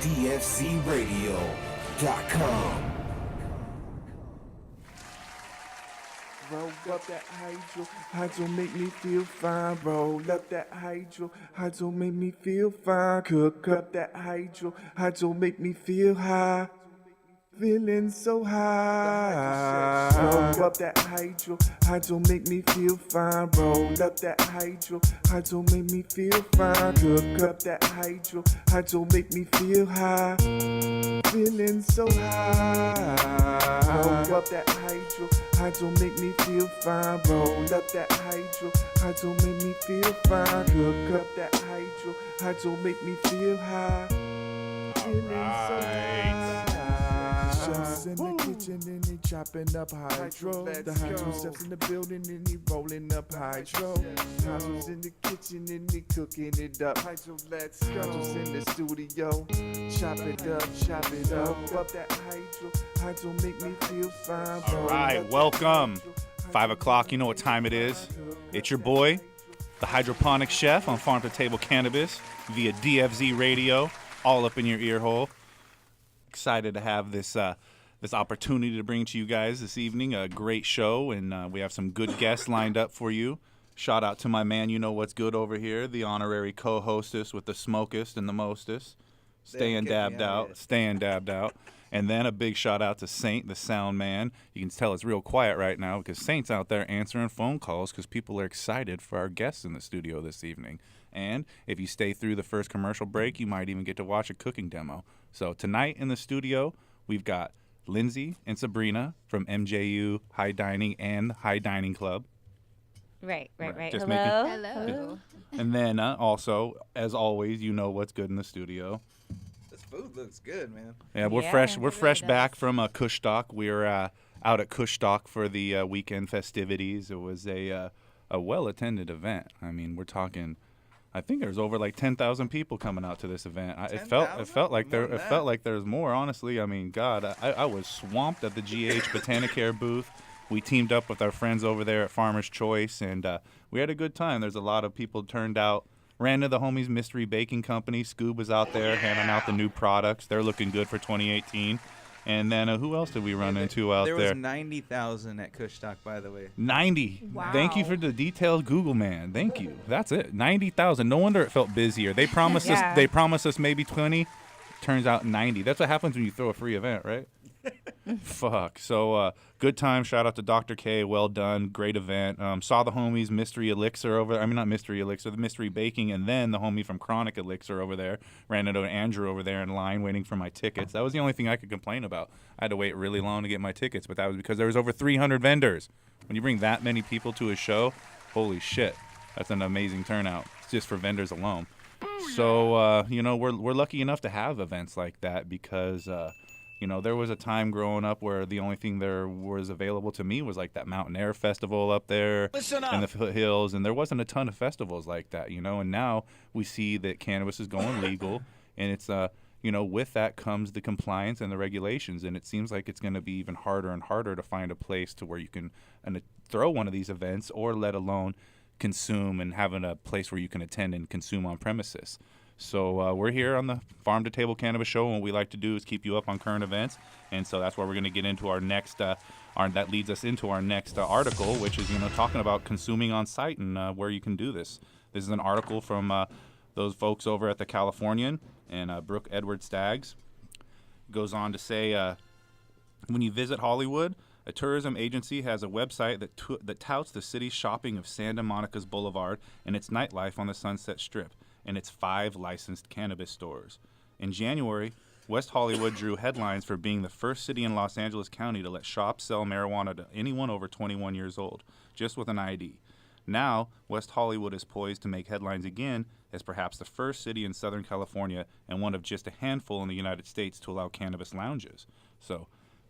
DFZRadio.com. Roll up that hydro make me feel fine. Roll up that hydro make me feel fine. Cook up that hydro make me feel high. Feeling so high. Roll up that hydro make me feel fine. Roll up that hydro make me feel fine. Cook up that hydro make me feel high. Feeling so high. Roll up that hydro make me feel fine. Roll up that hydro make me feel fine. Cook up that hydro make me feel high. Feeling so high. Chefs in the kitchen and they chopping up hydro. The hydro chefs in the building and they rolling up hydro. Hydro's in the kitchen and they cooking it up. Hydro's in the studio. Chop it up. Up that hydro make me feel fine. All right, welcome. 5 o'clock, you know what time it is. It's your boy, the hydroponic chef on Farm to Table Cannabis via DFZ Radio, all up in your ear hole. Excited to have this opportunity to bring to you guys this evening a great show, and we have some good guests lined up for you. Shout out to my man, you know what's good over here, the honorary co-hostess with the smokest and the mostest, staying dabbed out. And then a big shout out to Saint, the sound man. You can tell it's real quiet right now because Saint's out there answering phone calls because people are excited for our guests in the studio this evening. And if you stay through the first commercial break, you might even get to watch a cooking demo. So tonight in the studio, we've got Lindsay and Sabrina from MJU High Dining and High Dining Club. Right. Just Hello. And then also, as always, you know what's good in the studio. This food looks good, man. Yeah, we're Yeah, fresh. it We're really fresh does. back from Kushstock. We were out at Kushstock for the weekend festivities. It was a well-attended event. I mean, we're talking. I think there's over like 10,000 people coming out to this event. It felt like there's more. Honestly, I mean, God, I was swamped at the GH Botanicare booth. We teamed up with our friends over there at Farmer's Choice, and we had a good time. There's a lot of people turned out. Ran to the homies Mystery Baking Company. Scoob was out there handing out the new products. They're looking good for 2018. And then who else did we run into out there? There was 90,000 at Kushstock, by the way. 90. Wow. Thank you for the detailed Google, man. Thank you. That's it. 90,000. No wonder it felt busier. They promised Yeah. us. They promised us maybe 20. Turns out 90. That's what happens when you throw a free event, right? Fuck. So good time. Shout out to Dr. K. Well done. Great event. Saw the homies Mystery Elixir over there. I mean, not Mystery Elixir, the Mystery Baking, and then the homie from Chronic Elixir over there. Ran into Andrew over there in line waiting for my tickets. That was the only thing I could complain about. I had to wait really long to get my tickets, but that was because there was over 300 vendors. When you bring that many people to a show, holy shit, that's an amazing turnout just for vendors alone. So we're lucky enough to have events like that because. There was a time growing up where the only thing there was available to me was like that Mountain Air Festival up there in the foothills, and there wasn't a ton of festivals like that, and now we see that cannabis is going legal, and it's, with that comes the compliance and the regulations, and it seems like it's going to be even harder and harder to find a place to where you can throw one of these events or let alone consume and having a place where you can attend and consume on premises. So we're here on the Farm to Table Cannabis Show, and what we like to do is keep you up on current events, and so that's why we're going to get into our next. That leads us into our next article, which is talking about consuming on site and where you can do this. This is an article from those folks over at the Californian and Brooke Edward Staggs. Goes on to say, when you visit Hollywood, a tourism agency has a website that touts the city's shopping of Santa Monica's Boulevard and its nightlife on the Sunset Strip, and its 5 licensed cannabis stores. In January, West Hollywood drew headlines for being the first city in Los Angeles County to let shops sell marijuana to anyone over 21 years old, just with an ID. Now, West Hollywood is poised to make headlines again as perhaps the first city in Southern California and one of just a handful in the United States to allow cannabis lounges. So,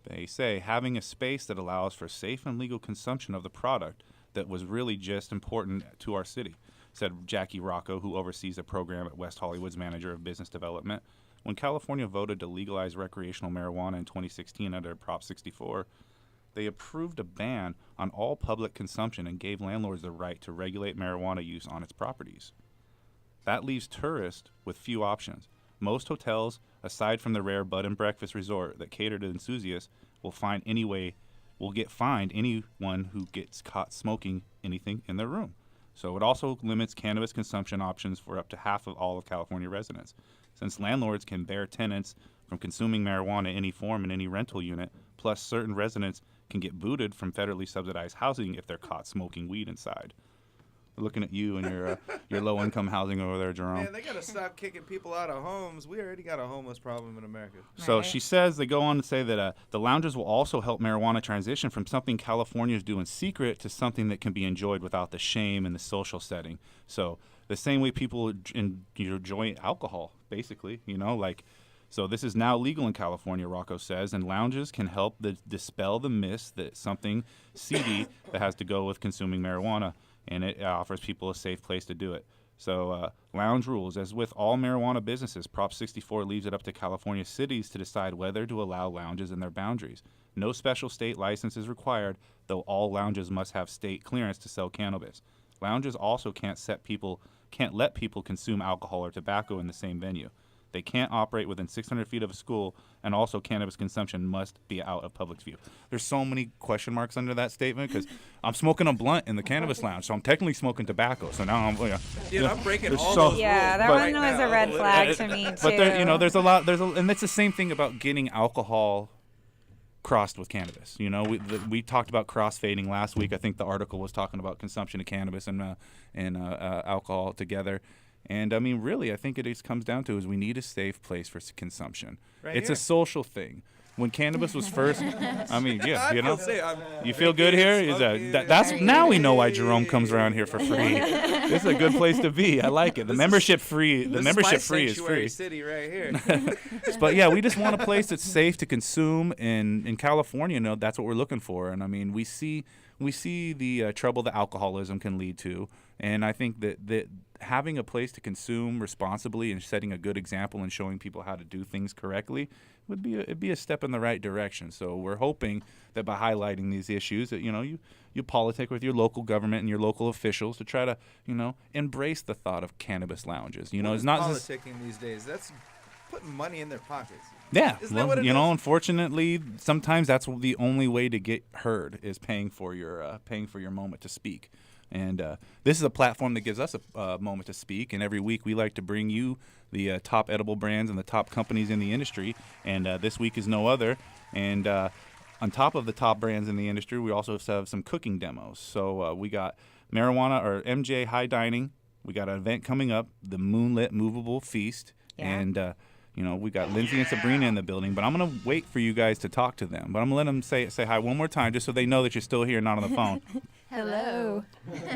they say having a space that allows for safe and legal consumption of the product that was really just important to our city, said Jackie Rocco, who oversees the program at West Hollywood's manager of business development. When California voted to legalize recreational marijuana in 2016 under Prop 64, they approved a ban on all public consumption and gave landlords the right to regulate marijuana use on its properties. That leaves tourists with few options. Most hotels, aside from the rare bed and breakfast resort that cater to enthusiasts, will get fined anyone who gets caught smoking anything in their room. So it also limits cannabis consumption options for up to half of all of California residents. Since landlords can bear tenants from consuming marijuana in any form in any rental unit, plus certain residents can get booted from federally subsidized housing if they're caught smoking weed inside. Looking at you and your low-income housing over there, Jerome. Man, they gotta stop kicking people out of homes. We already got a homeless problem in America. So Right. she says, they go on to say that the lounges will also help marijuana transition from something Californians do in secret to something that can be enjoyed without the shame in the social setting. So the same way people enjoy alcohol, basically, so this is now legal in California, Rocco says, and lounges can help dispel the myth that something seedy that has to go with consuming marijuana, and it offers people a safe place to do it. So lounge rules. As with all marijuana businesses, Prop 64 leaves it up to California cities to decide whether to allow lounges in their boundaries. No special state license is required, though all lounges must have state clearance to sell cannabis. Lounges also can't let people consume alcohol or tobacco in the same venue. They can't operate within 600 feet of a school, and also cannabis consumption must be out of public view. There's so many question marks under that statement because I'm smoking a blunt in the cannabis lounge, so I'm technically smoking tobacco. So now I'm, Dude, I'm breaking there's all so- those Yeah, rules that right one was now. a red flag to me too. But there's a lot. And it's the same thing about getting alcohol crossed with cannabis. We talked about crossfading last week. I think the article was talking about consumption of cannabis and alcohol together. And I mean, really, I think it just comes down to is we need a safe place for consumption. Right It's here. a social thing. When cannabis was first, I mean, yeah, I you know, feel safe. I'm you feel good here. Is smoking, that's now we know why Jerome comes around here for free. This is a good place to be. I like it. The membership free. The This membership is my free is sanctuary free. city right here. But yeah, we just want a place that's safe to consume. And in California, that's what we're looking for. And I mean, we see the trouble that alcoholism can lead to. And I think that having a place to consume responsibly and setting a good example and showing people how to do things correctly it'd be a step in the right direction. So we're hoping that by highlighting these issues that you politic with your local government and your local officials to try to embrace the thought of cannabis lounges. It's not just, politicking these days. That's putting money in their pockets. yeah. Isn't that what it is? Unfortunately, sometimes that's the only way to get heard is paying for your moment to speak. And this is a platform that gives us a moment to speak. And every week we like to bring you the top edible brands and the top companies in the industry. And this week is no other. And on top of the top brands in the industry, we also have some cooking demos. So we got marijuana or MJ High Dining. We got an event coming up, the Moonlit Movable Feast. Yeah. And we got Lindsay and Sabrina in the building, but I'm going to wait for you guys to talk to them. But I'm going to let them say hi one more time just so they know that you're still here, not on the phone. Hello.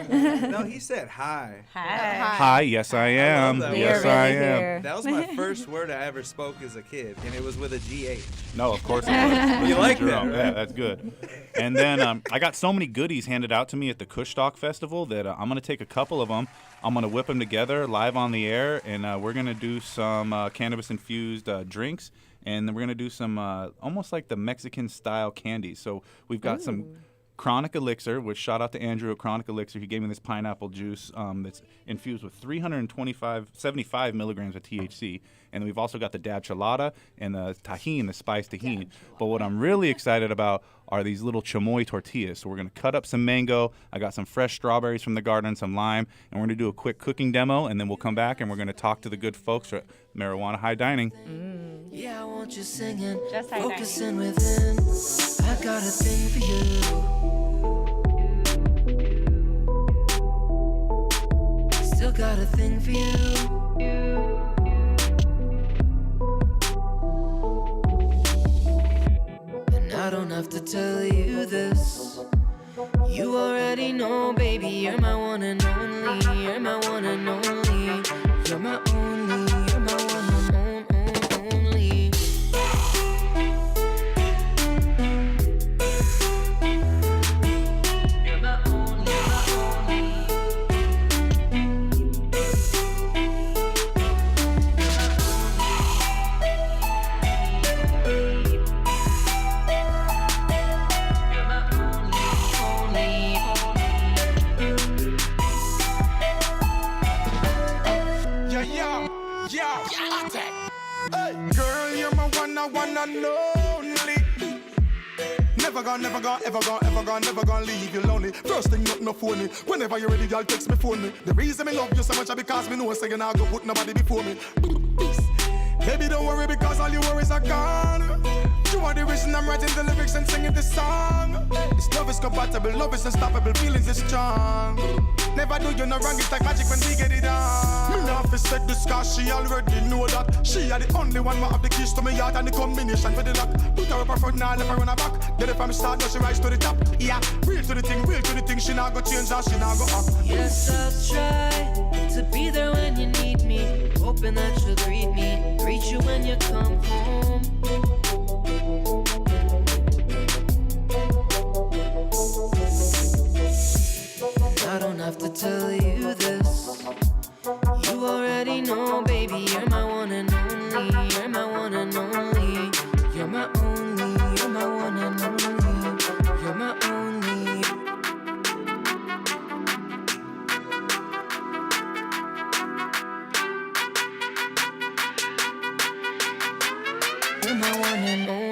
No, he said hi. Hi. Hi, yes I am. that We Yes are I really am. here. That was my first word I ever spoke as a kid, and it was with a GH. No, of course it was. You like that, Jerome. right? Yeah, that's good. And then I got so many goodies handed out to me at the Kush Talk Festival that I'm going to take a couple of them. I'm going to whip them together live on the air, and we're going to do some cannabis-infused drinks, and then we're going to do some almost like the Mexican-style candies. So we've got some Chronic Elixir, which shout out to Andrew at Chronic Elixir. He gave me this pineapple juice that's infused with 75 milligrams of THC. And then we've also got the Dab Chelada and the Tajin, the spiced Tajin. But what I'm really excited about are these little chamoy tortillas. So we're going to cut up some mango. I got some fresh strawberries from the garden, some lime. And we're going to do a quick cooking demo. And then we'll come back and we're going to talk to the good folks at Marijuana High Dining. Yeah, I want you singing, Just high focusing within. I got a thing for you. Still got a thing for you. And I don't have to tell you this. You already know, baby, you're my one and only. You're my one and only. You're my only. You're my one and only. You're my only. You're my only. You're my only. Yeah, yeah, Never gonna, never gonna leave you lonely. First thing, not no phony. Whenever you're ready, girl, text me phone me. The reason me love you so much is because me know say you not go put nobody before me. Peace. Baby, don't worry because all your worries are gone. You are the reason I'm writing the lyrics and singing this song. This love is compatible, love is unstoppable, feelings is strong. Never do you no wrong, it's like magic when we get it on. Me not fi said this cause she already know that. She are the only one who have the keys to my heart and the combination for the lock. Put her up her front, now left her on her back. Then if I'm start, now she rise to the top. Yeah, real to the thing, she not go change or she not go up. Yes, I'll try to be there when you need me. Hoping that you'll greet me, greet you when you come home. I don't have to tell you this. You already know, baby, you're my one and only. You're my one and only. You're my only. You're my one and only. You're my only. You're my one and only.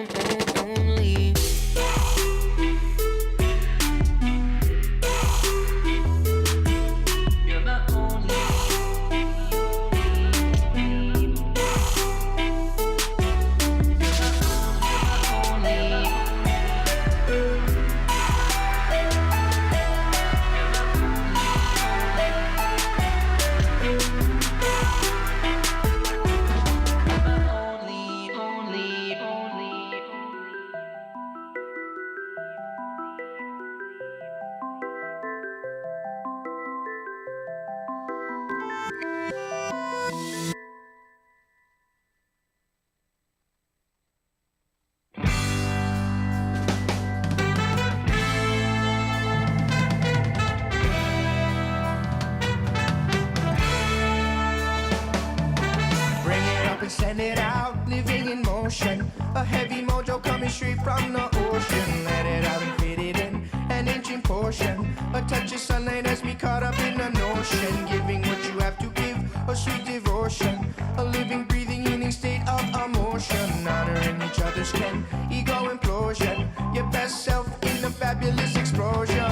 Send it out, living in motion. A heavy mojo coming straight from the ocean. Let it out and fit it in an inching portion. A touch of sunlight has me caught up in the notion. Giving what you have to give, a sweet devotion. A living, breathing, healing state of emotion. Honoring each other's kin, ego implosion. Your best self in a fabulous explosion.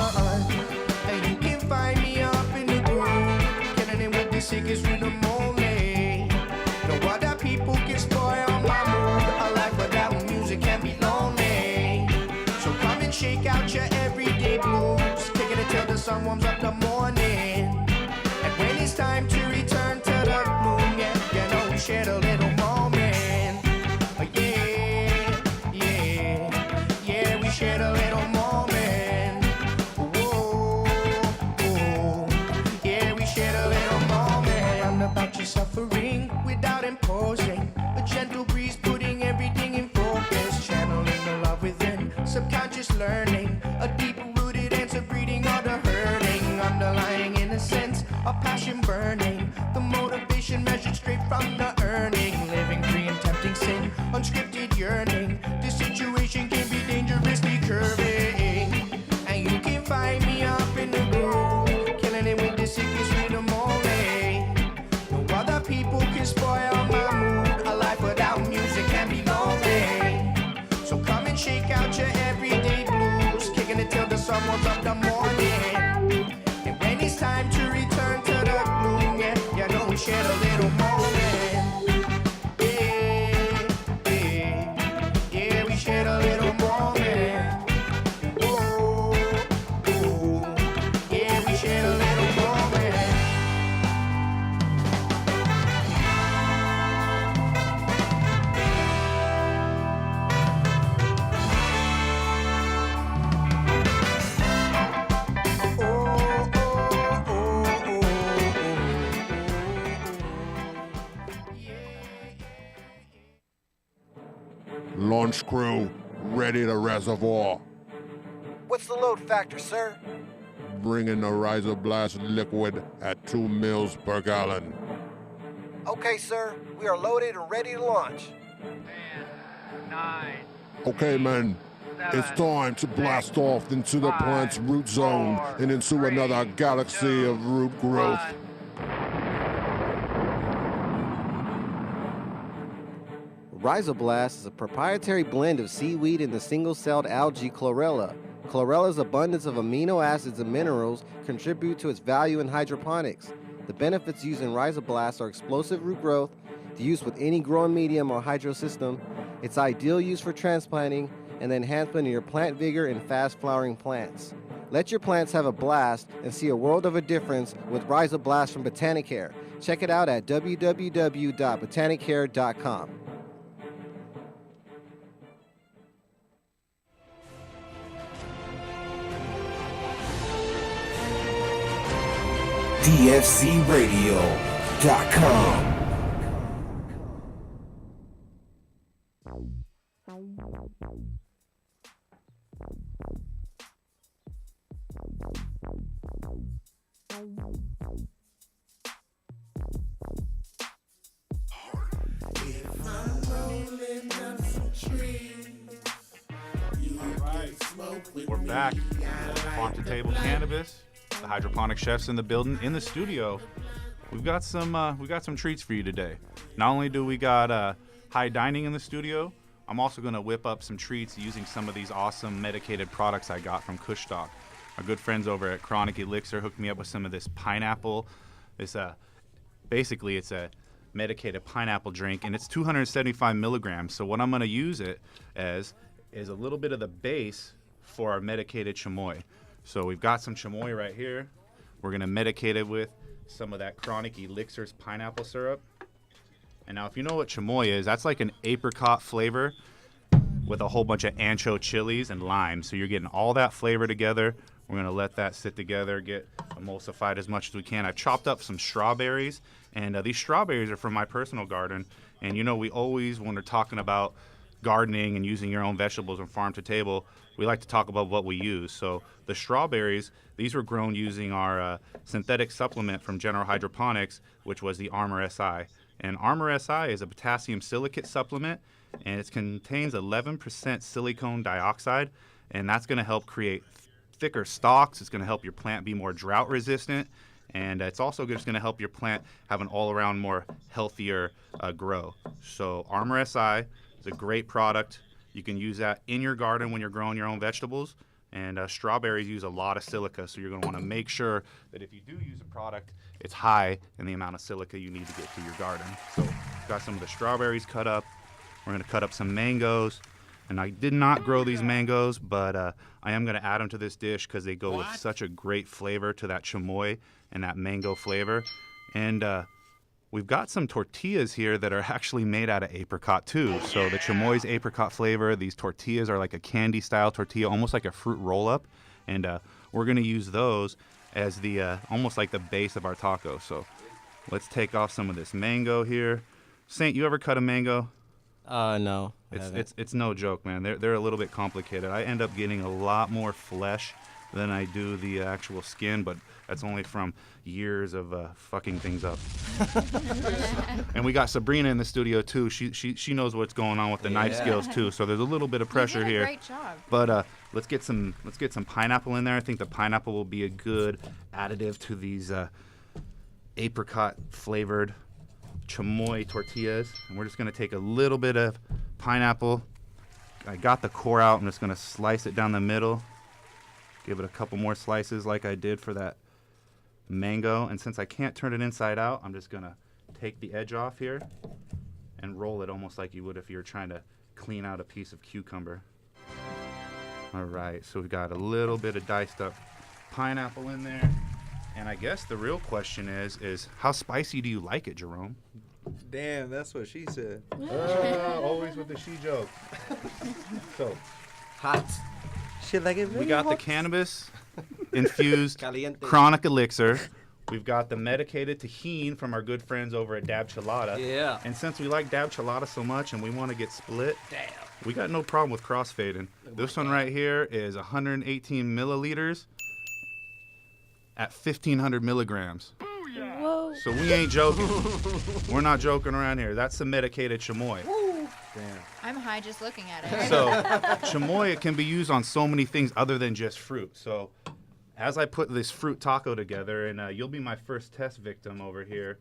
And you can find me up in the groove, killing it with the sickest rhythm only. No other people can spoil my mood. A life without music can be lonely. So come and shake out your everyday blues, kicking it till the sun warms up the morning. And when it's time to return to the gloom, yeah, you know we shared a little moment. Oh, yeah, yeah, yeah, we shared a little moment. Whoa, whoa, yeah, we shared a little moment. I'm about your suffering without imposing. A gentle breeze putting everything in focus. Channeling the love within, subconscious learning. A deep-rooted answer breeding all the hurting. Underlying innocence, a passion burning. The motivation measured straight from the earning. Living free and tempting sin, unscripted yearning. This situation can be dangerously curving. And you can find me up in the groove, killing it with the sickest rhythm only. No other people can spoil my mood. A life without music can be lonely. So come and shake out your everyday blues, kicking it till the sun warms up the morning. And when it's time to return to the gloom, yeah, you know we shared a little moment. Yeah, yeah, yeah, we shared a little moment. Oh, oh, yeah, we shared a little moment. Launch crew, ready to reservoir. What's the load factor, sir? Bringing the riser blast liquid at 2 mils per gallon. Okay, sir. We are loaded and ready to launch. 10, 9. Okay, men. It's time to blast off into the plant's root zone and into another galaxy of root growth. Rhizoblast is a proprietary blend of seaweed and the single-celled algae chlorella. Chlorella's abundance of amino acids and minerals contribute to its value in hydroponics. The benefits used in Rhizoblast are explosive root growth, the use with any growing medium or hydro system, its ideal use for transplanting, and the enhancement of your plant vigor in fast-flowering plants. Let your plants have a blast and see a world of a difference with Rhizoblast from Botanicare. Check it out at www.botanicare.com. DFCRadio.com. We're back. Farm to Table Cannabis. The hydroponic chefs in the building, in the studio. We've got some treats for you today. Not only do we got high dining in the studio, I'm also going to whip up some treats using some of these awesome medicated products I got from Kush Stock. Our good friends over at Chronic Elixir hooked me up with some of this pineapple. Basically it's a medicated pineapple drink, and it's 275 milligrams. So what I'm going to use it as is a little bit of the base for our medicated chamoy. So we've got some chamoy right here. We're going to medicate it with some of that Chronic Elixir's pineapple syrup. And now if you know what chamoy is, that's like an apricot flavor with a whole bunch of ancho chilies and lime. So you're getting all that flavor together. We're going to let that sit together, get emulsified as much as we can. I chopped up some strawberries, and these strawberries are from my personal garden. And you know, we always, when we're talking about gardening and using your own vegetables and farm to table, we like to talk about what we use. So the strawberries, these were grown using our synthetic supplement from General Hydroponics, which was the Armor SI. And Armor SI is a potassium silicate supplement, and it contains 11% silicone dioxide, and that's going to help create thicker stalks. It's going to help your plant be more drought resistant, and it's also just going to help your plant have an all-around more healthier grow. So Armor SI is a great product. You can use that in your garden when you're growing your own vegetables. And strawberries use a lot of silica, so you're going to want to make sure that if you do use a product, it's high in the amount of silica you need to get to your garden. So got some of the strawberries cut up. We're going to cut up some mangoes. And I did not grow these mangoes, but I am going to add them to this dish because they go with such a great flavor to that chamoy and that mango flavor. And we've got some tortillas here that are actually made out of apricot too. So the chamoy's apricot flavor. These tortillas are like a candy style tortilla, almost like a fruit roll up. And we're going to use those as the almost like the base of our taco. So let's take off some of this mango here. Saint, you ever cut a mango? No. It's no joke, man. They're a little bit complicated. I end up getting a lot more flesh than I do the actual skin, but that's only from years of fucking things up. And we got Sabrina in the studio too. She knows what's going on with the knife skills too. So there's a little bit of pressure here. Great job. But let's get some pineapple in there. I think the pineapple will be a good additive to these apricot flavored chamoy tortillas. And we're just going to take a little bit of pineapple. I got the core out. I'm just going to slice it down the middle. Give it a couple more slices like I did for that mango. And since I can't turn it inside out, I'm just going to take the edge off here and roll it almost like you would if you were trying to clean out a piece of cucumber. All right, so we've got a little bit of diced up pineapple in there. And I guess the real question is how spicy do you like it, Jerome? Damn, that's what she said. Always with the she joke. So, hot. Shit like it really we got hot. the cannabis infused Caliente. Chronic Elixir. We've got the medicated tahini from our good friends over at Dab Chelada. Yeah. And since we like Dab Chelada so much and we want to get split, we got no problem with crossfading. This one right here is 118 milliliters at 1,500 milligrams. Whoa. So we ain't joking. We're not joking around here. That's the medicated chamoy. Damn. I'm high just looking at it. So chamoy can be used on so many things other than just fruit. So as I put this fruit taco together, and you'll be my first test victim over here,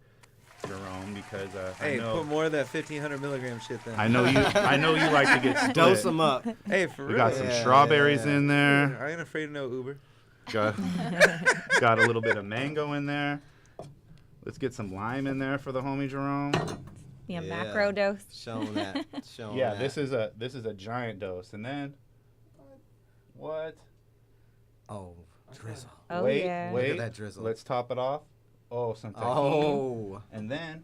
Jerome, because Hey, I know put more of that 1,500 milligram shit then. I know you like to get split. Dose them up. Hey, for real. We got some strawberries in there. I ain't afraid of no Uber. Got a little bit of mango in there. Let's get some lime in there for the homie Jerome. Yeah, macro dose. Showing that. Yeah, this is a giant dose, and then what? Oh, drizzle. Oh, wait, yeah. wait. Look at that drizzle. Let's top it off. Oh, some tahini. Oh. And then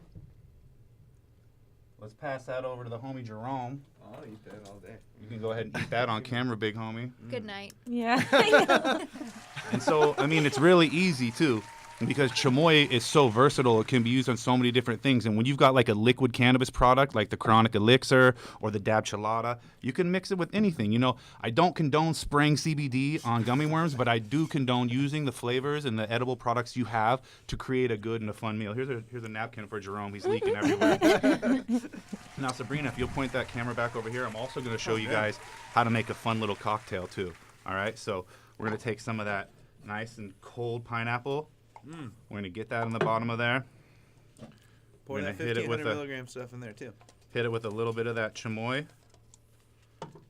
let's pass that over to the homie Jerome. I'll eat that all day. You can go ahead and eat that on camera, big homie. Good night. Yeah. And so, I mean, it's really easy too, because chamoy is so versatile. It can be used on so many different things. And when you've got like a liquid cannabis product like the Chronic Elixir or the Dab Chelada, you can mix it with anything. You know, I don't condone spraying CBD on gummy worms, but I do condone using the flavors and the edible products you have to create a good and a fun meal. Here's a napkin for Jerome. He's leaking everywhere. Now, Sabrina, if you'll point that camera back over here, I'm also going to show you guys how to make a fun little cocktail too. All right, so we're going to take some of that nice and cold pineapple. We're going to get that in the bottom of there. Pour that hit it with 1,500 milligram stuff in there too. Hit it with a little bit of that chamoy.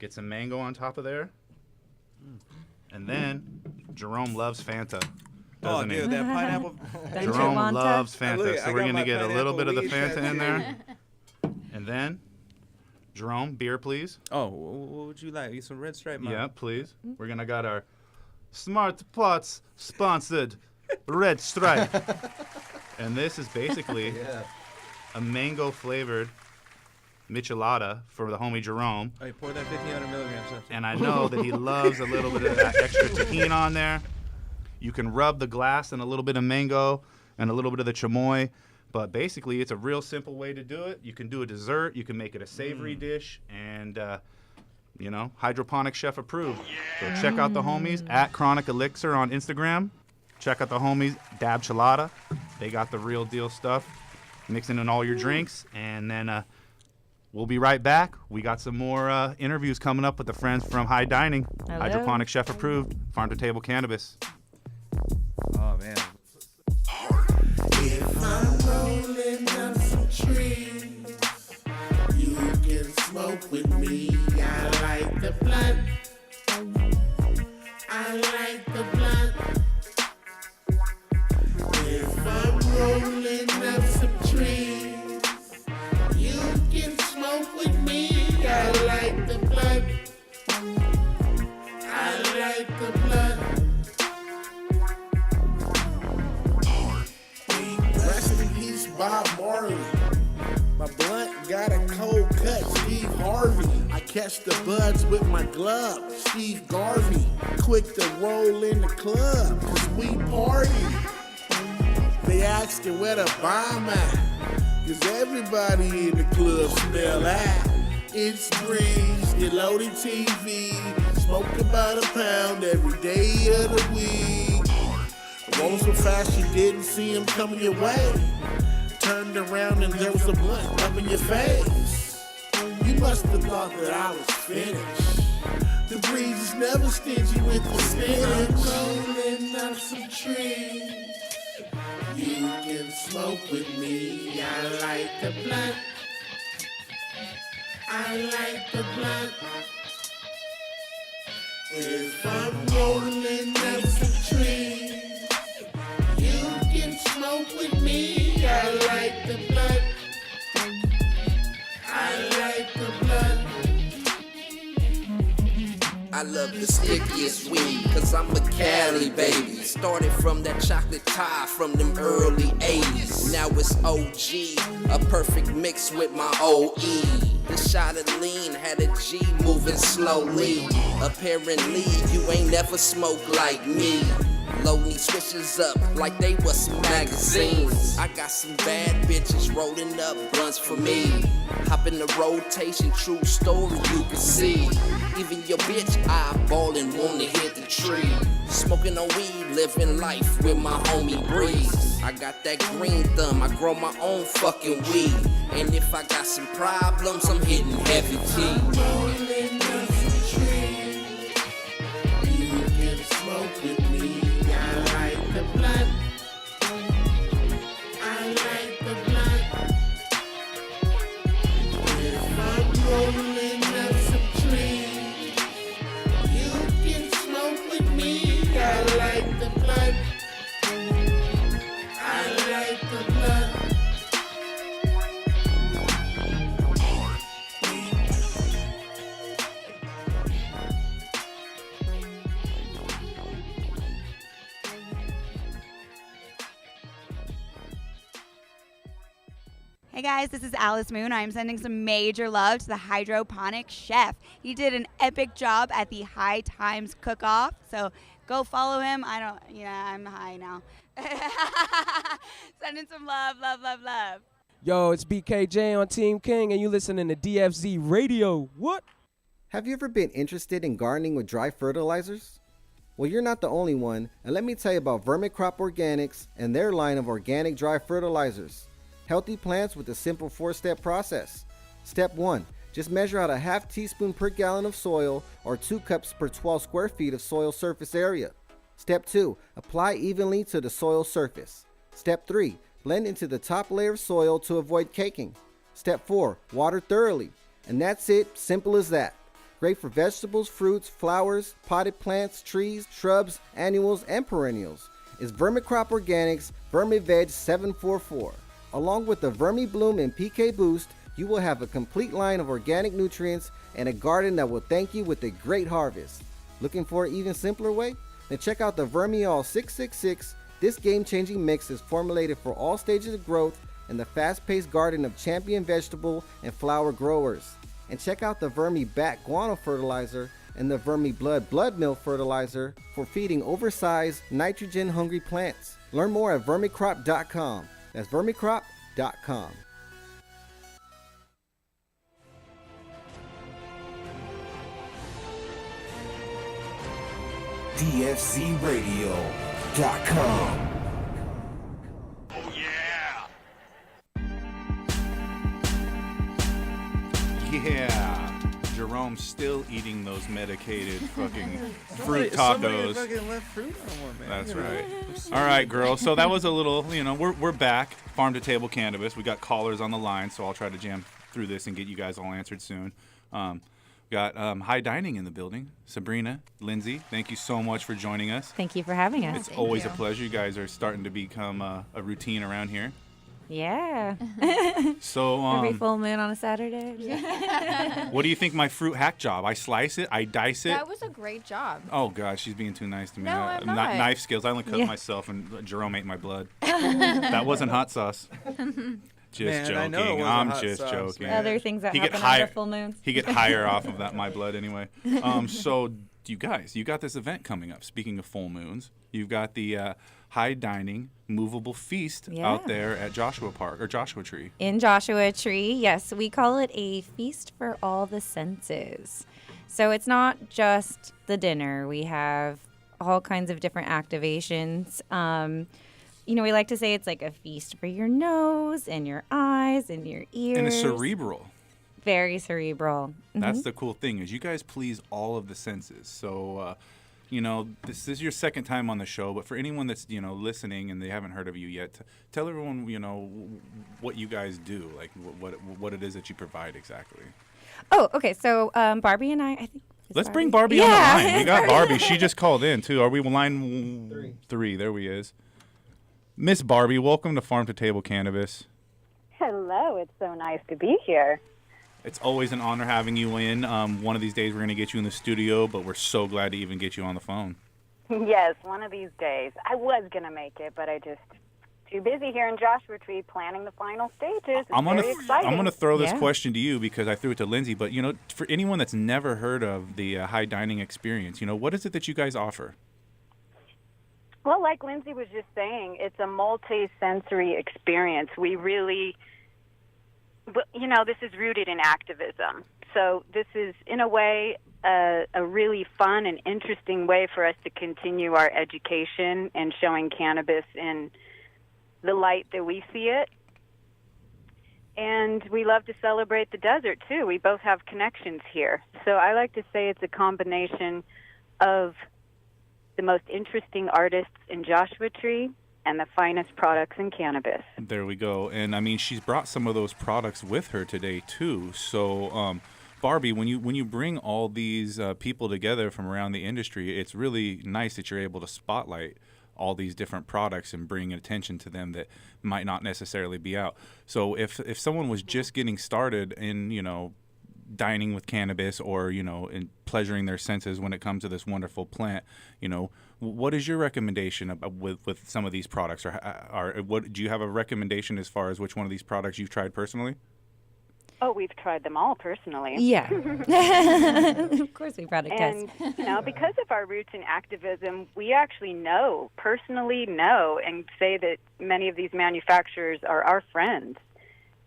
Get some mango on top of there. And then Jerome loves Fanta. Doesn't dude, he? that pineapple. Jerome loves Look, Fanta, I so we're got going to my get a little bit of the pineapple Fanta weed in there. tattoo. And then, Jerome, beer, please. Oh, what would you like? Some Red Stripe? Yeah, please. We're going to got our Smart Pots sponsored Red Stripe. And this is basically a mango-flavored michelada for the homie Jerome. Oh, you pour that 1,500 milligram stuff. And I know that he loves a little bit of that extra tahini on there. You can rub the glass and a little bit of mango and a little bit of the chamoy. But basically, it's a real simple way to do it. You can do a dessert. You can make it a savory dish. And, you know, hydroponic chef approved. So check out the homies at Chronic Elixir on Instagram. Check out the homies Dab Chelada. They got the real deal stuff. Mixing in all your drinks. And then we'll be right back. We got some more interviews coming up with the friends from High Dining. Hello. Hydroponic chef approved. Farm to table cannabis. Oh, man. If I'm rolling up some trees, you can smoke with me. I like the blunt. I like the blunt. If I'm rolling up some trees, you can smoke with me. I like the blunt. I like the blunt. Rest in peace, Bob Marley. My blunt got a cold cut, Steve Harvey. I catch the buds with my glove, Steve Garvey. Quick to roll in the club, cause we party. They asking where the bomb at, cause everybody in the club smell that. It's Breeze, get loaded TV, smoke about a pound every day of the week. Roll so fast you didn't see him coming your way. Turned around and there was a blunt up in your face. You must have thought that I was finished. The Breeze is never stingy with the spinach. Rolling up some trees. You can smoke with me. I like the blunt. I like the blunt. If I'm rolling up some trees, you can smoke with me. I like the blunt. I like the blunt. I love the stickiest weed, cause I'm a Cali baby. Started from that chocolate tie from them early 80s. Now it's OG, a perfect mix with my OE. The shot of lean had a G moving slowly. Apparently, you ain't never smoked like me. Load these switches up like they was magazines. I got some bad bitches rolling up blunts for me. Hop in the rotation, true story you can see. Even your bitch eyeballing wanna hit the tree. Smoking on weed, living life with my homie Breeze. I got that green thumb, I grow my own fucking weed. And if I got some problems, I'm hitting heavy tea. Rolling up some trees. You can smoke with me. I like the blunt. I like the blunt. Hey guys, this is Alice Moon. I'm sending some major love to the hydroponic chef. He did an epic job at the High Times Cook-Off, so go follow him. I'm high now. Sending some love, love, love, love. Yo, it's BKJ on Team King, and you listening to DFZ Radio. What? Have you ever been interested in gardening with dry fertilizers? Well, you're not the only one, and let me tell you about Vermicrop Organics and their line of organic dry fertilizers. Healthy plants with a simple 4-step process. Step 1. Just measure out a half teaspoon per gallon of soil or 2 cups per 12 square feet of soil surface area. Step 2. Apply evenly to the soil surface. Step 3. Blend into the top layer of soil to avoid caking. Step 4. Water thoroughly. And that's it, simple as that. Great for vegetables, fruits, flowers, potted plants, trees, shrubs, annuals, and perennials. It's Vermicrop Organics VermiVeg 744. Along with the VermiBloom and PK Boost, you will have a complete line of organic nutrients and a garden that will thank you with a great harvest. Looking for an even simpler way? Then check out the Vermiall 666. This game-changing mix is formulated for all stages of growth in the fast-paced garden of champion vegetable and flower growers. And check out the VermiBat Guano Fertilizer and the VermiBlood Blood Meal Fertilizer for feeding oversized, nitrogen-hungry plants. Learn more at vermicrop.com. That's vermicrop.com. DFCRadio.com. Yeah. Jerome's still eating those medicated fucking fruit Somebody tacos. fucking left fruit on one, man. That's right. All right, girls. So that was a little, we're back. Farm to Table Cannabis. We got callers on the line, so I'll try to jam through this and get you guys all answered soon. We got High Dining in the building. Sabrina, Lindsay, thank you so much for joining us. Thank you for having us. It's always a pleasure. You guys are starting to become a routine around here. Yeah. So every full moon on a Saturday. what do you think my fruit hack job? I slice it, I dice it. That was a great job. Oh God, she's being too nice to me. No, I'm not. Knife skills. I only cut myself, and Jerome ate my blood. That wasn't hot sauce. Just Man, joking. I know it wasn't I'm hot just sauce, joking. man. Other things that happen on the full moons. He get higher off of that my blood anyway. So you guys, you got this event coming up. Speaking of full moons, you've got the High Dining Movable Feast out there at Joshua Park or Joshua Tree. In Joshua Tree, yes, we call it a feast for all the senses. So it's not just the dinner. We have all kinds of different activations. We like to say it's like a feast for your nose and your eyes and your ears. And it's cerebral. Very cerebral. That's the cool thing is you guys please all of the senses. So, this is your second time on the show, but for anyone that's, listening and they haven't heard of you yet, tell everyone, what you guys do, like what it is that you provide exactly. Oh, okay. So Barbie and I think. Let's bring Barbie on the line. We got Barbie. She just called in, too. Are we line 3? There we is. Miss Barbie, welcome to Farm to Table Cannabis. Hello. It's so nice to be here. It's always an honor having you in. One of these days we're going to get you in the studio, but we're so glad to even get you on the phone. Yes, one of these days. I was going to make it, but I just too busy here in Joshua Tree planning the final stages. It's very exciting. I'm gonna throw this question to you because I threw it to Lindsay, but for anyone that's never heard of the High Dining experience, what is it that you guys offer? Well, like Lindsay was just saying, it's a multi-sensory experience. We really, this is rooted in activism. So this is, in a way, a really fun and interesting way for us to continue our education and showing cannabis in the light that we see it. And we love to celebrate the desert, too. We both have connections here. So I like to say it's a combination of the most interesting artists in Joshua Tree and the finest products in cannabis. There we go. And, I mean, she's brought some of those products with her today, too. So, Barbie, when you bring all these people together from around the industry, it's really nice that you're able to spotlight all these different products and bring attention to them that might not necessarily be out. So if someone was just getting started in, dining with cannabis or, in pleasuring their senses when it comes to this wonderful plant, what is your recommendation with some of these products? Or what do you have a recommendation as far as which one of these products you've tried personally? Oh, we've tried them all personally. Yeah. Of course we product test. And, because of our roots in activism, we actually personally know, and say that many of these manufacturers are our friends.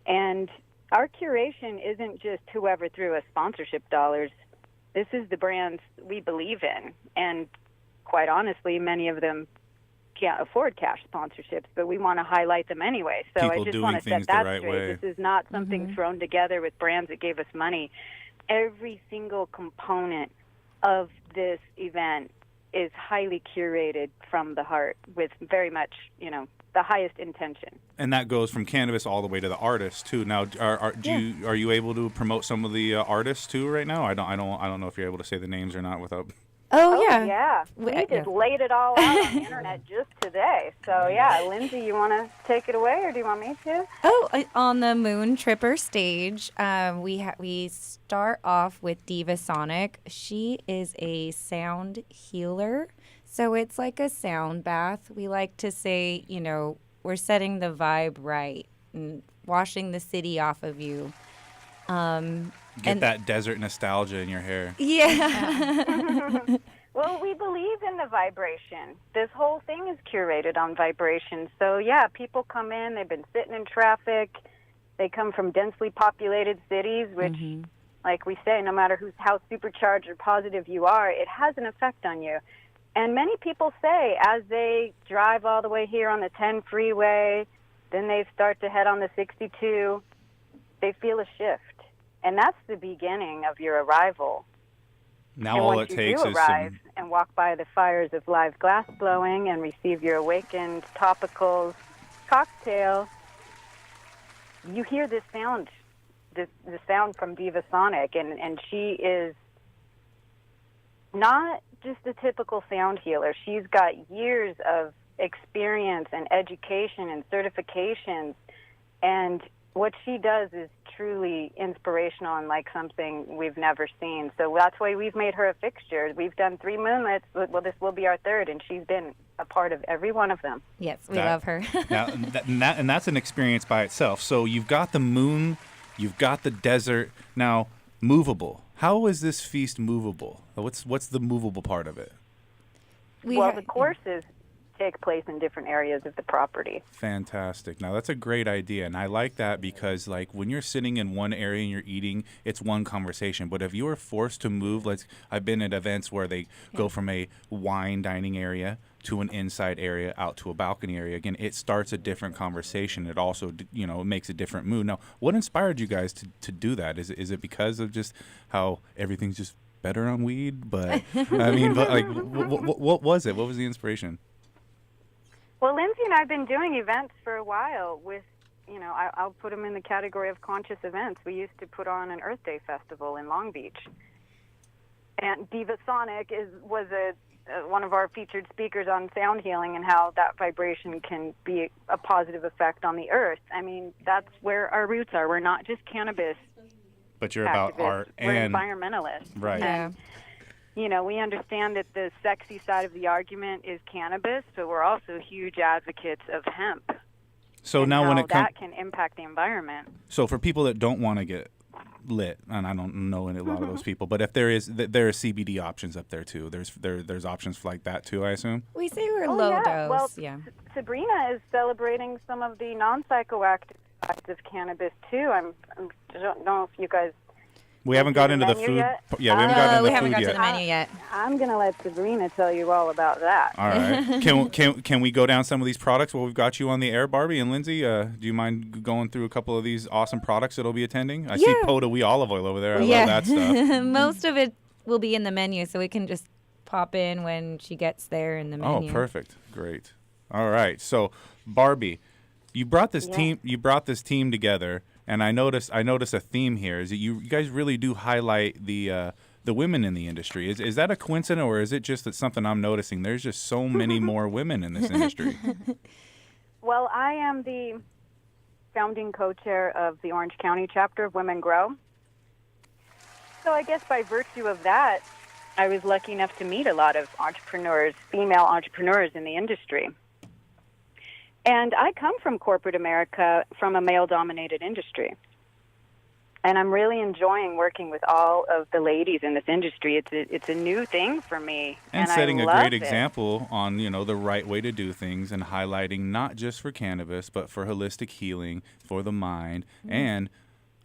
And our curation isn't just whoever threw us sponsorship dollars. This is the brands we believe in. And quite honestly, many of them can't afford cash sponsorships, but we want to highlight them anyway. So People I just doing want to set things that the right straight. way. This is not something thrown together with brands that gave us money. Every single component of this event is highly curated from the heart with very much, the highest intention. And that goes from cannabis all the way to the artists too. Now, are you able to promote some of the artists too right now? I don't know if you're able to say the names or not without. Oh, yeah. Yeah. We just laid it all out on the internet just today. So, yeah, Lindsay, you want to take it away, or do you want me to? Oh, on the Moon Tripper stage, we start off with Diva Sonic. She is a sound healer. So it's like a sound bath. We like to say, we're setting the vibe right and washing the city off of you. Get that desert nostalgia in your hair. Yeah. Well, we believe in the vibration. This whole thing is curated on vibration. So, yeah, people come in, they've been sitting in traffic. They come from densely populated cities, which, like we say, no matter how supercharged or positive you are, it has an effect on you. And many people say as they drive all the way here on the 10 freeway, then they start to head on the 62, they feel a shift. And that's the beginning of your arrival. Now and all once it takes you do is arrive and walk by the fires of live glass blowing and receive your awakened topicals cocktail, you hear this sound, the sound from Diva Sonic, and she is not just a typical sound healer. She's got years of experience and education and certifications, and what she does is truly inspirational and like something we've never seen. So that's why we've made her a fixture. We've done 3 moonlets. Well, this will be our 3rd, and she's been a part of every one of them. Yes, we love her. Now, and that's an experience by itself. So you've got the moon, you've got the desert. Now, movable. How is this feast movable? What's the movable part of it? The courses take place in different areas of the property. Fantastic. Now that's a great idea, and I like that because like when you're sitting in one area and you're eating, it's one conversation. But if you are forced to move, I've been at events where they go from a wine dining area to an inside area out to a balcony area. Again, it starts a different conversation. It also it makes a different mood. Now, what inspired you guys to do that? Is it because of just how everything's just better on weed? But I mean, but like, what was it? What was the inspiration? Well, Lindsay and I have been doing events for a while with, I'll put them in the category of conscious events. We used to put on an Earth Day festival in Long Beach. And Diva Sonic was one of our featured speakers on sound healing and how that vibration can be a positive effect on the earth. I mean, that's where our roots are. We're not just cannabis. But you're about art We're and environmentalists. Right. And, we understand that the sexy side of the argument is cannabis, but we're also huge advocates of hemp. So and now how when it comes, that can impact the environment. So for people that don't want to get lit, and I don't know a lot of those people, but if there are CBD options up there too. There's options like that too, I assume. We say we're low dose. Well, yeah. Sabrina is celebrating some of the non-psychoactive sides of cannabis too. I don't know if you guys. We haven't got into the menu food. yet? Yeah, we haven't got into the food got yet. to the menu yet. I'm gonna let Sabrina tell you all about that. All right. Can we go down some of these products while we've got you on the air, Barbie and Lindsay? Do you mind going through a couple of these awesome products that'll be attending? I see Poda-wee olive oil over there. I love that stuff. Most of it will be in the menu, so we can just pop in when she gets there in the menu. Oh, perfect. Great. All right. So, Barbie, you brought this team. You brought this team together. And I notice a theme here is that you guys really do highlight the women in the industry. Is that a coincidence, or is it just that something I'm noticing? There's just so many more women in this industry. Well, I am the founding co-chair of the Orange County chapter of Women Grow. so I guess by virtue of that, I was lucky enough to meet a lot of entrepreneurs, female entrepreneurs in the industry. And I come from corporate America, from a male-dominated industry. And I'm really enjoying working with all of the ladies in this industry. It's a new thing for me, and I setting a love great it. example on, you know, the right way to do things, and highlighting not just for cannabis, but for holistic healing, for the mind. And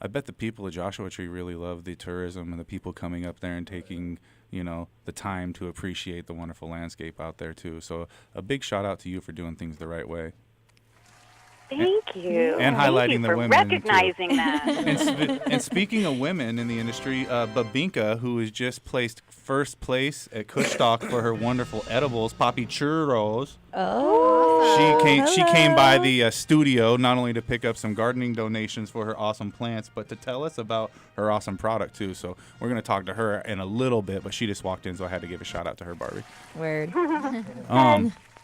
I bet the people of Joshua Tree really love the tourism and the people coming up there and taking, you know, the time to appreciate the wonderful landscape out there too. So a big shout out to you for doing things the right way. Thank you. And Thank highlighting you the for women, too. recognizing that. And speaking of women in the industry, Babinka, who has just placed first place at Kushtalk for her wonderful edibles, Poppy Churros. Oh, She came by the studio not only to pick up some gardening donations for her awesome plants, but to tell us about her awesome product too. So we're gonna talk to her in a little bit, but she just walked in, so I had to give a shout out to her, Barbie. Word.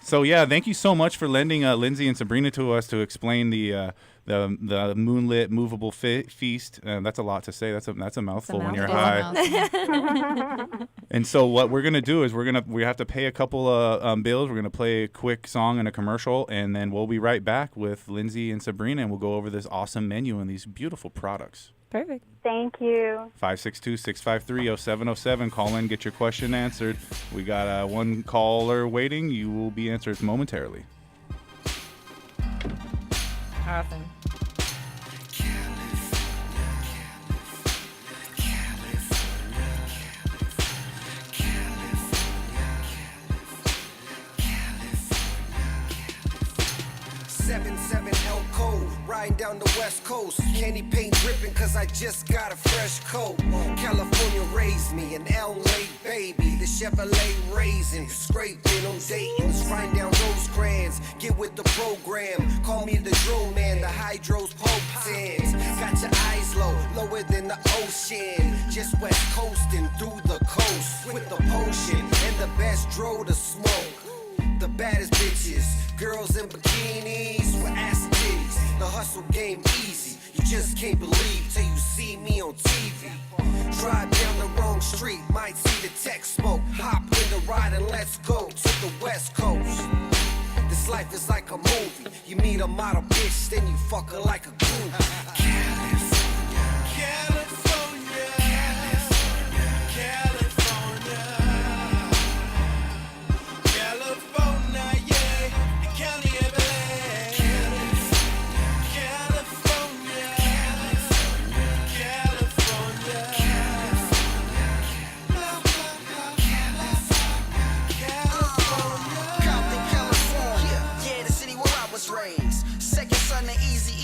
So yeah, thank you so much for lending Lindsay and Sabrina to us to explain the moonlit movable feast. That's a lot to say. That's a mouthful when you're high. And so what we're gonna do is we have to pay a couple of bills. We're gonna play a quick song and a commercial, and then we'll be right back with Lindsay and Sabrina, and we'll go over this awesome menu and these beautiful products. Perfect. Thank you. 562-653-0707. Call in, get your question answered. We got one caller waiting. You will be answered momentarily. Awesome. 77 L Code, riding down the west coast. Candy paint dripping cause I just got a fresh coat. California raised me, an LA baby. The Chevrolet raisin, scraping on Dayton's, riding down Rosecrans. Get with the program, call me the drill man, the hydros potents. Got your eyes low, lower than the ocean. Just west coasting through the coast with the potion and the best dro to smoke. The baddest bitches, girls in bikinis with ass titties. The hustle game easy, you just can't believe till you see me on TV. Drive down the wrong street, might see the tech smoke. Hop in the ride and let's go to the west coast. This life is like a movie. You meet a model bitch, then you fuck her like a groupie.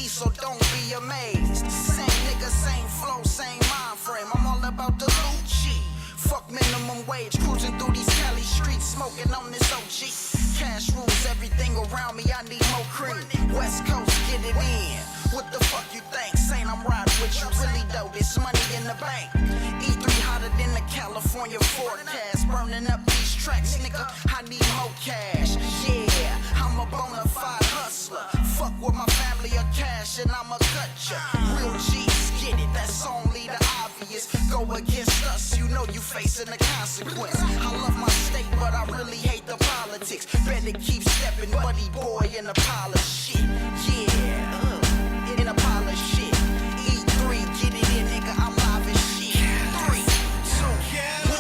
So don't be amazed. Same nigga, same flow, same mind frame. I'm all about the Lucci. Fuck minimum wage, cruising through these Cali streets, smoking on this OG. Cash rules everything around me, I need more cream. West Coast, get it in. What the fuck you think? Saying I'm riding with you, really though, this money in the bank. E3 hotter than the California forecast. Burning up these tracks, nigga, I need more cash. Yeah, I'm a bona fide hustler. Fuck with my family or cash and I'ma cut ya. Real G's get it, that's only the obvious. Go against us, you know you facing the consequence. I love my state, but I really hate the politics. Better keep stepping, buddy boy, in a pile of shit. Yeah, in a pile of shit. E3, get it in, nigga, I'm live as shit. 3, 2, 1.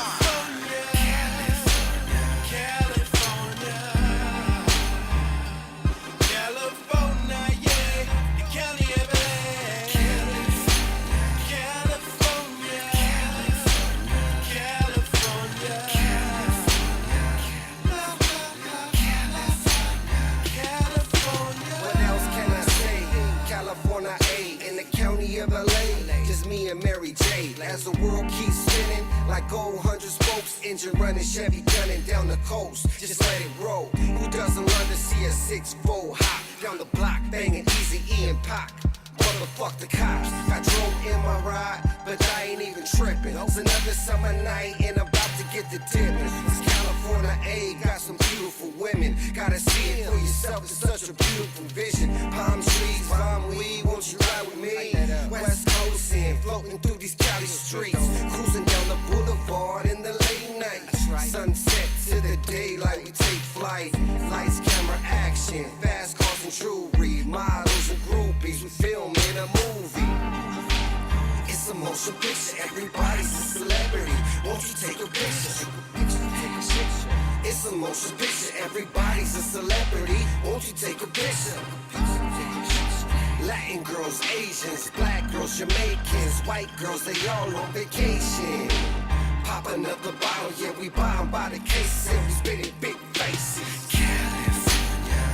As the world keeps spinning, like gold 100 spokes, engine running, Chevy gunning down the coast. Just let it roll. Who doesn't love to see a 6-4 hop down the block, banging Easy E and Pac? Motherfuck the cops. Got drove in my ride, but I ain't even tripping. It's another summer night and I'm about to get the dipping. It's California A, got some beautiful women. Gotta see it for yourself, it's such a beautiful vision. Palm trees, palm weed, won't you ride with me? West Coast in, floating through these Cali streets, cruising daylight, we take flight. Lights, camera, action, fast cars and jewelry, models and groupies, we film in a movie. It's a motion picture, everybody's a celebrity. Won't you take a picture? It's a motion picture, everybody's a celebrity. Won't you take a picture? Latin girls, Asians, black girls, Jamaicans, white girls, they all on vacation. Pop another bottle, yeah, we buy 'em by the case, and we spitting big faces. California,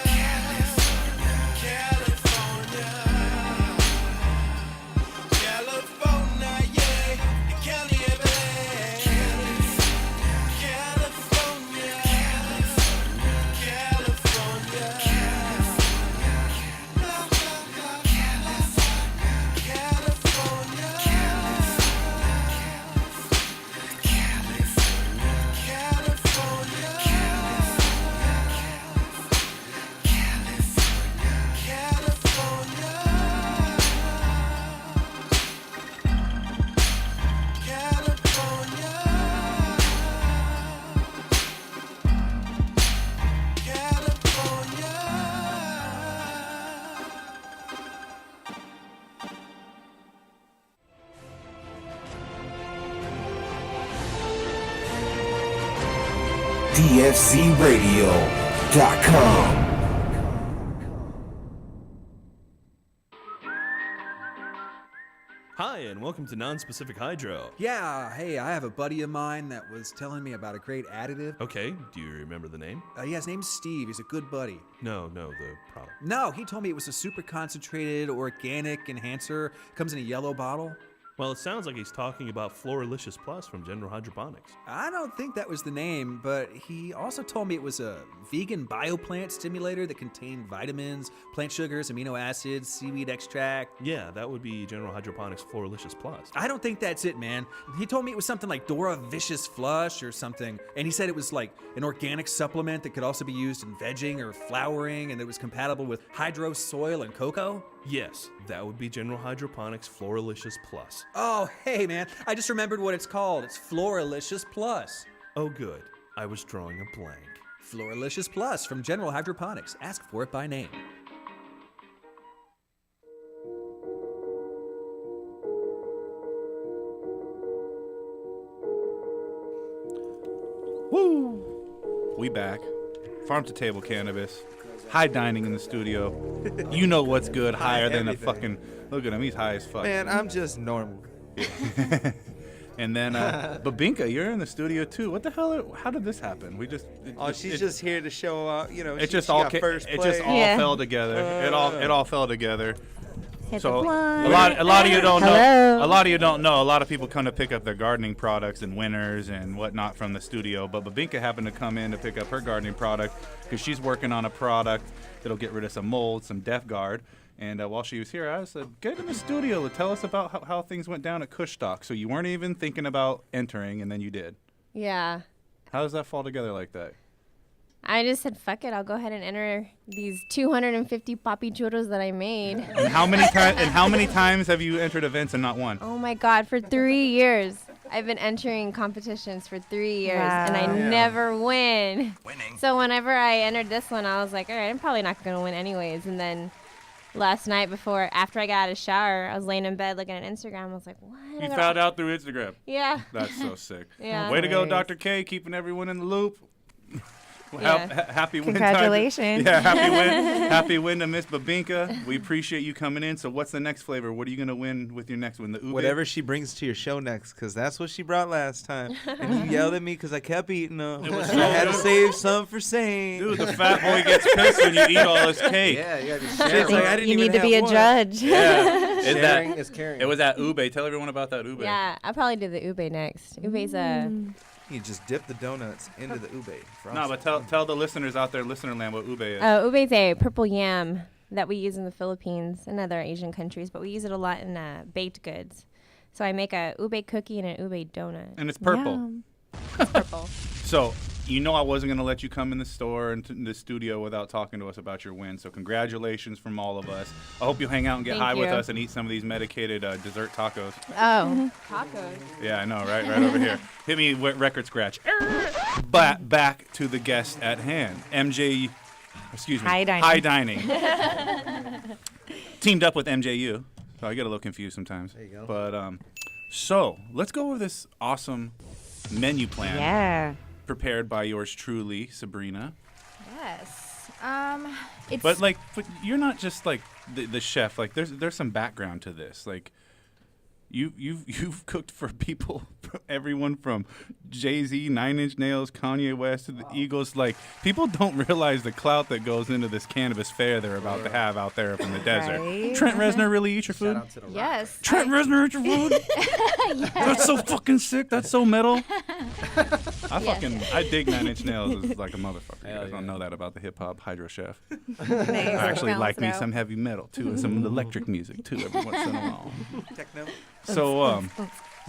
California, California, California, yeah, Cali, California, California, DFZRadio.com. Hi, and welcome to Non-Specific Hydro. Yeah, hey, I have a buddy of mine that was telling me about a great additive. Okay, do you remember the name? Yeah, his name's Steve. He's a good buddy. No, the product. No, he told me it was a super concentrated organic enhancer. Comes in a yellow bottle. Well, it sounds like he's talking about Floralicious Plus from General Hydroponics. I don't think that was the name, but he also told me it was a vegan bioplant stimulator that contained vitamins, plant sugars, amino acids, seaweed extract. Yeah, that would be General Hydroponics Floralicious Plus. I don't think that's it, man. He told me it was something like Dora Vicious Flush or something, and he said it was like an organic supplement that could also be used in vegging or flowering, and that was compatible with hydro soil and cocoa. Yes, that would be General Hydroponics Floralicious Plus. Oh, hey, man. I just remembered what it's called. It's Floralicious Plus. Oh, good. I was drawing a blank. Floralicious Plus from General Hydroponics. Ask for it by name. Woo! We back. Farm to table cannabis. High dining in the studio. You know what's good, higher than a fucking. Look at him, he's high as fuck. Man, I'm just normal. And then, Babinka, you're in the studio too. What the hell? How did this happen? She's just here to show. It just all fell together. It all fell together. So a lot of you don't know. A lot of you don't know. A lot of people come to pick up their gardening products and winners and whatnot from the studio. But Babinka happened to come in to pick up her gardening product because she's working on a product that'll get rid of some mold, some Def Guard. And while she was here, I said, get in the studio to tell us about how things went down at Kushstock. So you weren't even thinking about entering, and then you did. Yeah. How does that fall together like that? I just said, fuck it, I'll go ahead and enter these 250 papi churros that I made. And how many times have you entered events and not won? Oh my God, for 3 years. I've been entering competitions for 3 years, and I never win. Winning. So whenever I entered this one, I was like, all right, I'm probably not going to win anyways. And then last night after I got out of the shower, I was laying in bed looking at Instagram. I was like, what? You found out through Instagram? Yeah. That's so sick. Yeah. Way to go, Dr. K, keeping everyone in the loop. Yeah. Happy win. Congratulations. Yeah, happy win to Miss Babinka. We appreciate you coming in. So what's the next flavor? What are you going to win with your next one? The ube? Whatever she brings to your show next, because that's what she brought last time. And you yelled at me because I kept eating them. I had to save some for Saint. Dude, the fat boy gets pissed when you eat all this cake. Yeah, you got to be sharing. Like, I didn't You even need to have be a one. judge. Yeah. Sharing is caring. It was that ube. Tell everyone about that ube. Yeah, I'll probably do the ube next. Ube's You just dip the donuts into the ube. No, but tell the listeners out there, listener land, what ube is. Ube's a purple yam that we use in the Philippines and other Asian countries, but we use it a lot in baked goods. So I make a ube cookie and an ube donut. And it's purple. Yum. It's purple. So You know I wasn't going to let you come in the store and in the studio without talking to us about your win. So congratulations from all of us. I hope you hang out and get Thank high with you. us and eat some of these medicated dessert tacos. Oh, tacos. Yeah, I know, right? Right over here. Hit me with record scratch. But back to the guest at hand. MJ, excuse me. High Dining. High Dining. Teamed up with MJU. So I get a little confused sometimes. There you go. But so let's go over this awesome menu plan. Yeah. Prepared by yours truly, Sabrina. Yes. It's But you're not just like the chef. Like there's some background to this. Like you've cooked for people, everyone from Jay-Z, Nine Inch Nails, Kanye West to the Eagles. Like people don't realize the clout that goes into this cannabis fair they're about to have out there up in the desert. Right. Trent Reznor really eat your food? Yes. Trent Reznor eat your food? Yes. That's so fucking sick. That's so metal. Yes. I dig Nine Inch Nails as like a motherfucker. You guys don't know that about the hip hop Hydro Chef. I actually Balance like it me out. some heavy metal too, and some electric music too every once in a while. Techno. So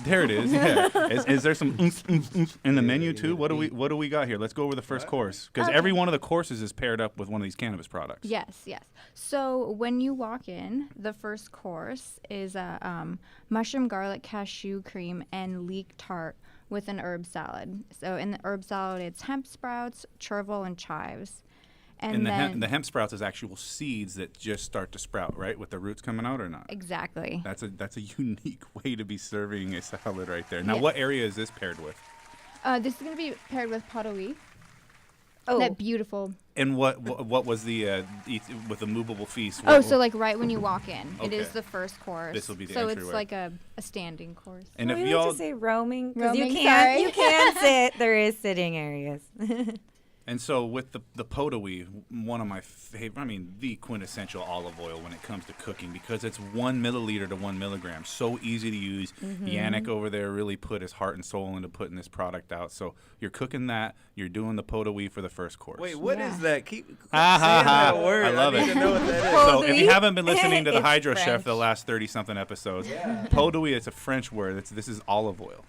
there it is. Yeah. Is there some oomph in the menu too? What do we got here? Let's go over the first course because every one of the courses is paired up with one of these cannabis products. Yes, yes. So when you walk in, the first course is a mushroom garlic cashew cream and leek tart with an herb salad. So in the herb salad, it's hemp sprouts, chervil, and chives. And then the hemp sprouts is actual seeds that just start to sprout, right, with the roots coming out or not? Exactly. That's a unique way to be serving a salad right there. Now, Yes. what area is this paired with? This is going to be paired with potawee. Oh. That beautiful. And what was the with the movable feast? Oh, so like right when you walk in, it is Okay. the first course. This will be the so entryway. it's like a standing course. And if we y'all like to say roaming, because you Roaming, can't sorry. you can sit. There is sitting areas. And so with the potawee, one of my favorite, the quintessential olive oil when it comes to cooking because it's 1 milliliter to 1 milligram. So easy to use. Mhm. Yannick over there really put his heart and soul into putting this product out. So you're cooking that. You're doing the potawee for the first course. Wait, what is that? Keep saying ha, ha. that word. I love need it. to know what that is. So if you haven't been listening to the It's Hydro Chef French. the last 30-something episodes, potawee, it's a French word. This is olive oil.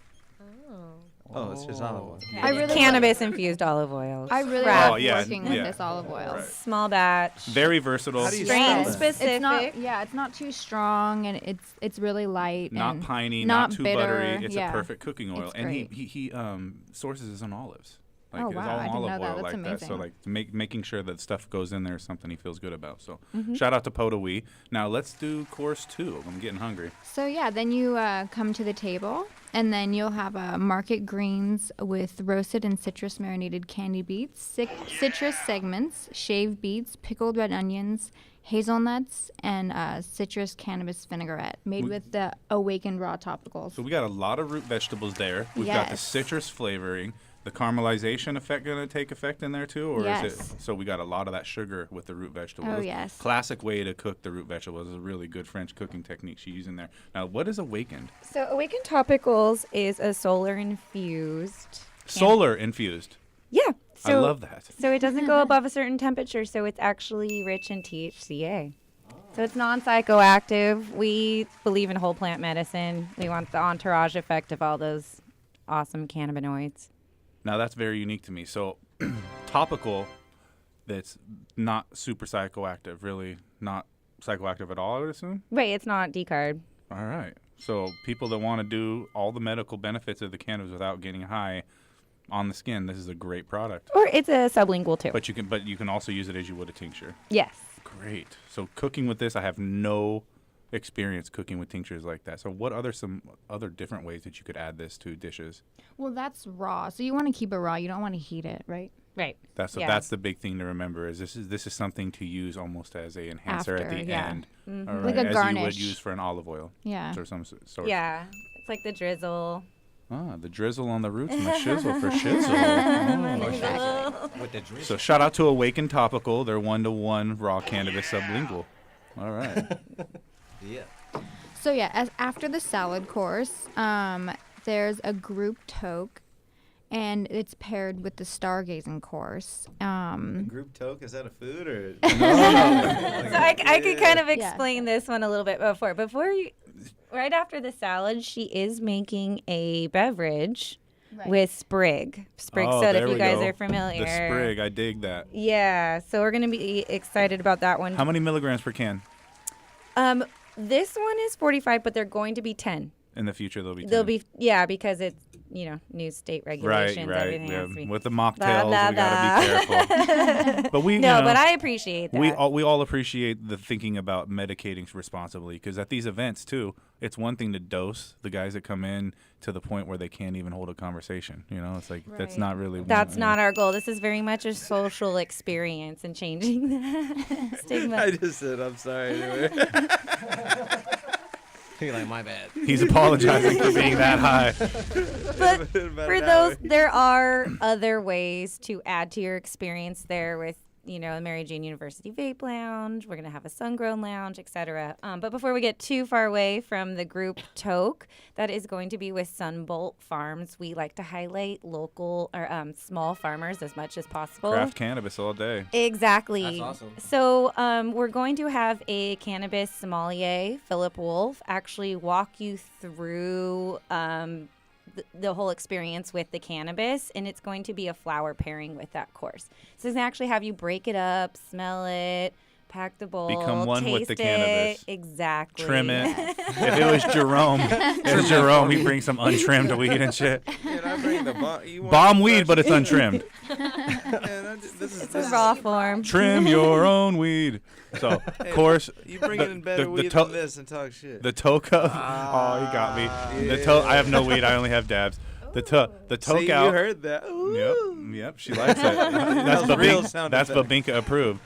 Oh, it's just olive oil. I really Cannabis infused olive oil. I really Craft. love yeah, working with yeah. this olive oil. Right. Small batch. Very versatile. How do you Strain spell that? specific. It's not, it's not too strong, and it's really light. Not and piney, not not too bitter. buttery. It's Yeah. a perfect cooking oil. It's And great. he sources his own olives. Like Oh, it's wow, all I didn't olive know that. oil That's like that. So amazing. like making sure that stuff goes in there is something he feels good about. So Mhm. shout out to potawee. Now let's do course 2. I'm getting hungry. So yeah, then you come to the table, and then you'll have market greens with roasted and citrus marinated candy beets, citrus segments, shaved beets, pickled red onions, hazelnuts, and citrus cannabis vinaigrette made We- with the awakened raw topicals. So we got a lot of root vegetables there. We've got the Yes. citrus flavoring. The caramelization effect going to take effect in there too, or is Yes. it? So we got a lot of that sugar with the root vegetables. Oh, yes. Classic way to cook the root vegetables is a really good French cooking technique she's using there. Now, what is awakened? So Awakened Topicals is a solar infused. Solar infused. Yeah. I love that. So it doesn't go above a certain temperature, so it's actually rich in THCA. So it's non-psychoactive. We believe in whole plant medicine. We want the entourage effect of all those awesome cannabinoids. Now that's very unique to me. So topical, that's not super psychoactive. Really, not psychoactive at all. I would assume. Right, it's not decarb. All right. So people that want to do all the medical benefits of the cannabis without getting high on the skin, this is a great product. Or it's a sublingual too. But you can also use it as you would a tincture. Yes. Great. So cooking with this, I have no experience cooking with tinctures like that. So what some other different ways that you could add this to dishes? Well, that's raw, so you want to keep it raw. You don't want to heat it, right? Right. That's the big thing to remember is this is something to use almost as a enhancer at After, the yeah. end. Mhm. All Like a as you would garnish. use for an olive oil. Yeah. Or some sort. Yeah. It's like the drizzle. Ah, the drizzle on the roots and the shizzle for shizzle. Oh. Exactly. With the drizzle. So shout out to Awakened Topical. They're 1-to-1 raw cannabis sublingual. All right. Yeah. So yeah, after the salad course, there's a group toque, and it's paired with the stargazing course. Group toke, is that a food or? So I could kind of Yeah. explain this one a little bit before. Right after the salad, she is making a beverage with Sprig. Sprig Oh, soda, there if you we guys go. are familiar. The Sprig, I dig that. Yeah, so we're going to be excited about that one. How many milligrams per can? This one is 45, but they're going to be 10. In the future, they'll be 10. They'll be, yeah, because it's, new state regulations. Right. Everything has to be. With the Blah, mocktails, blah, we got to be careful. But but I appreciate that. We all appreciate the thinking about medicating responsibly, because at these events too, it's one thing to dose the guys that come in to the point where they can't even hold a conversation. It's like that's not really. That's not our goal. This is very much a social experience and changing that stigma. I just said I'm sorry. You're like, my bad. He's apologizing for being that high. But for those, there are other ways to add to your experience there with, the Mary Jane University Vape Lounge. We're going to have a Sungrown Lounge, etc. But before we get too far away from the group Toke, that is going to be with Sunbolt Farms. We like to highlight local or small farmers as much as possible. Craft cannabis all day. Exactly. That's awesome. So we're going to have a cannabis sommelier, Philip Wolf, actually walk you through the whole experience with the cannabis, and it's going to be a flower pairing with that course. So it's going to actually have you break it up, smell it, pack the bowl, Become one taste with the it. cannabis. Exactly. Trim it. If it was Jerome, he'd bring some untrimmed weed and shit. Man, I bring the bomb weed, but it's untrimmed. It's a raw form. Trim your own weed. So, of course, you bring in better weed than this and talk shit. The Toka. Oh, you got me. Yeah. I have no weed. I only have dabs. The Toke See, out. you heard that. Yep. She likes it. That's real sound That's effect. Babinka approved.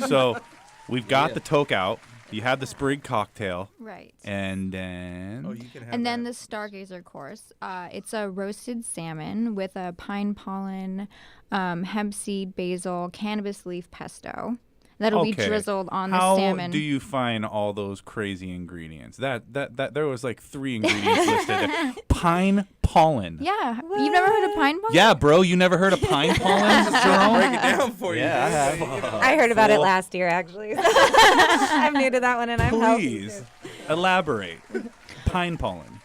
So, we've got the Toke out. You have the Sprig cocktail. Right. And then. You can have And then the Stargazer course. It's a roasted salmon with a pine pollen, hemp seed, basil, cannabis leaf pesto. That'll be drizzled on the salmon. How do you find all those crazy ingredients? That there was like 3 ingredients listed there. Pine pollen. Yeah. You've never heard of pine pollen? Yeah, bro. You never heard of pine pollen, Jerome? Break it down for you. Yeah, I have. I heard about it last year, actually. I'm new to that one, and I'm helping. Please elaborate. Pine pollen.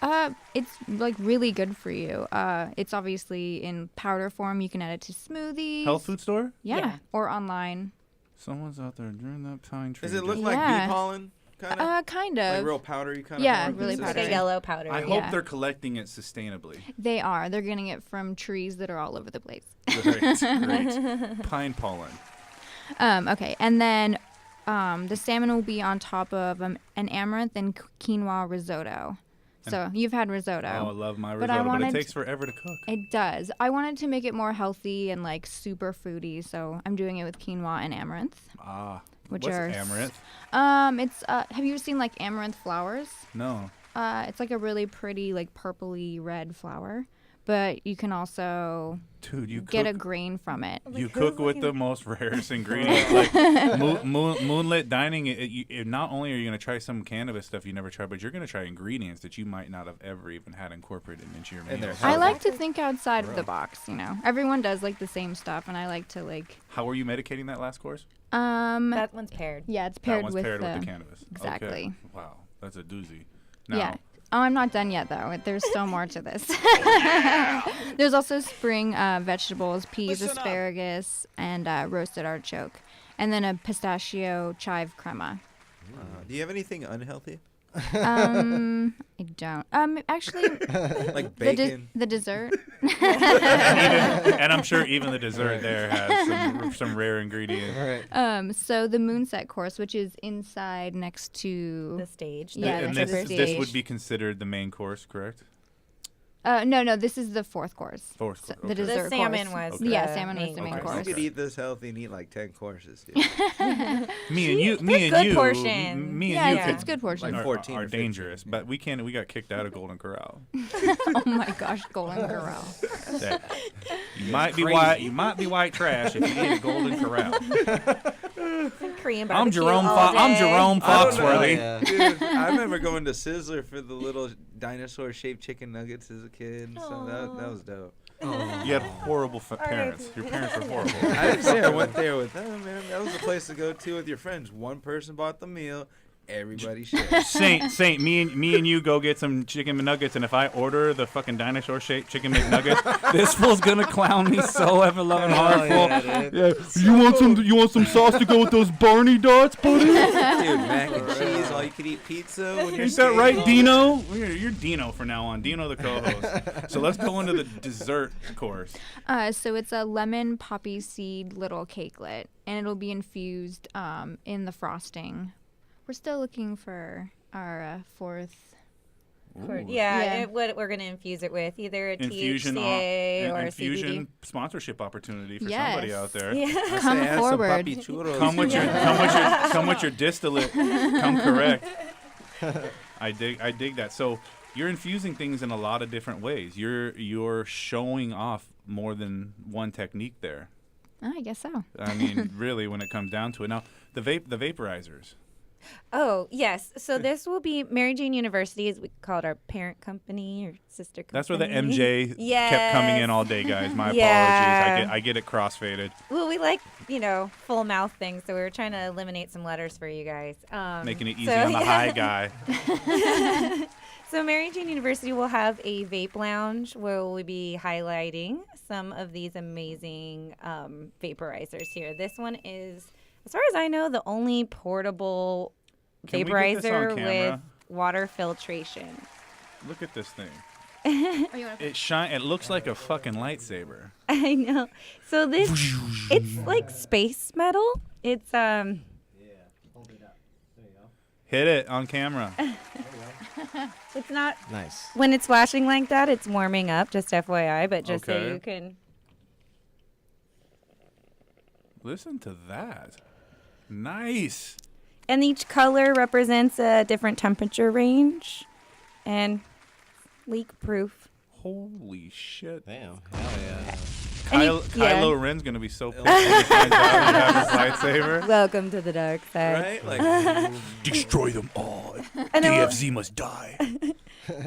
It's like really good for you. It's obviously in powder form. You can add it to smoothies. Health food store? Yeah. Or online. Someone's out there during that pine tree. Does it look like bee pollen? Kind of. Kind of. Like real powdery kind of. Yeah, really Like powdery. a yellow powder. I hope they're collecting it sustainably. They are. They're getting it from trees that are all over the place. Great. Pine pollen. Okay, and then the salmon will be on top of an amaranth and quinoa risotto. So you've had risotto. Oh, I love my risotto, but it takes forever to cook. It does. I wanted to make it more healthy and like super foodie, so I'm doing it with quinoa and amaranth. What's are amaranth? It's have you seen like amaranth flowers? No. It's like a really pretty like purpley red flower, but you can also get a grain from it. You cook with the most rarest ingredients. Like moonlit dining. Not only are you going to try some cannabis stuff you never tried, but you're going to try ingredients that you might not have ever even had incorporated into your meal. I like to think outside of the box. Everyone does like the same stuff, and I like to like. How were you medicating that last course? That one's paired. Yeah, it's paired that one's with paired the with the cannabis. Exactly. Okay. Wow, that's a doozy. Now, yeah. Oh, I'm not done yet, though. There's still more to this. There's also spring vegetables, peas, asparagus, and roasted artichoke. And then a pistachio chive crema. Do you have anything unhealthy? I don't. Actually, like bacon. The dessert. and I'm sure even the dessert there has some rare ingredients. Right. So the Moonset course, which is inside next to the stage. Yeah, and this would be considered the main course, correct? No, this is the fourth course. Fourth course. So the dessert the salmon course. was. Okay. Yeah, salmon was the main You course. could eat this healthy and eat like 10 courses. Dude. Me and you, it's good portion. Like 14 are dangerous, but we got kicked out of Golden Corral. Oh my gosh, Golden Corral. You might be white trash if you eat a Golden Corral. Korean I'm barbecue Jerome. all day. I'm Jerome Foxworthy. Dude, I remember going to Sizzler for the little dinosaur-shaped chicken nuggets as a kid. And so that was dope. You had horrible parents. Your parents were horrible. I didn't say I went there with them, man. That was the place to go to with your friends. One person bought the meal. Everybody shares. Saint, me and you go get some chicken McNuggets, and if I order the fucking dinosaur-shaped chicken McNuggets, this fool's gonna clown me so ever loving hard. You want some sauce to go with those Barney dots, buddy? Dude, mac and cheese, all you can eat pizza. When you're Is that right, Dino? You're Dino from now on. Dino the co-host. So let's go into the dessert course. So it's a lemon poppy seed little cakelet, and it'll be infused in the frosting. We're still looking for our fourth. What we're going to infuse it with, either a Infusion THCA or a infusion CBD. sponsorship opportunity for Yes. somebody out there. Yeah. Come forward. Come with your distillate. Come correct. I dig that. So you're infusing things in a lot of different ways. You're showing off more than one technique there. I guess so. I mean, really, when it comes down to it. Now, the vaporizers. Oh, yes. So this will be Mary Jane University, as we call it, our parent company or sister company. That's where the MJ Yes. kept coming in all day, guys. My Yeah. apologies. I get it crossfaded. Well, we like, full mouth things, so we were trying to eliminate some letters for you guys. Making it easy on the high guy. So Mary Jane University will have a vape lounge where we'll be highlighting some of these amazing vaporizers here. This one is, as far as I know, the only portable Can we get this on vaporizer camera? with water filtration. Look at this thing. It looks like a fucking lightsaber. I know. So this, it's like space metal. It's Hit it on camera. It's not nice. When it's flashing like that, it's warming up, just FYI, but just so Okay. you can. Listen to that. Nice. And each color represents a different temperature range and leak proof. Holy shit. Damn. Hell yeah. Kylo Ren's going to be so pissed when he finds out he has his lightsaber. Welcome to the dark side. Right? Like, destroy them all. And then DFZ must die. And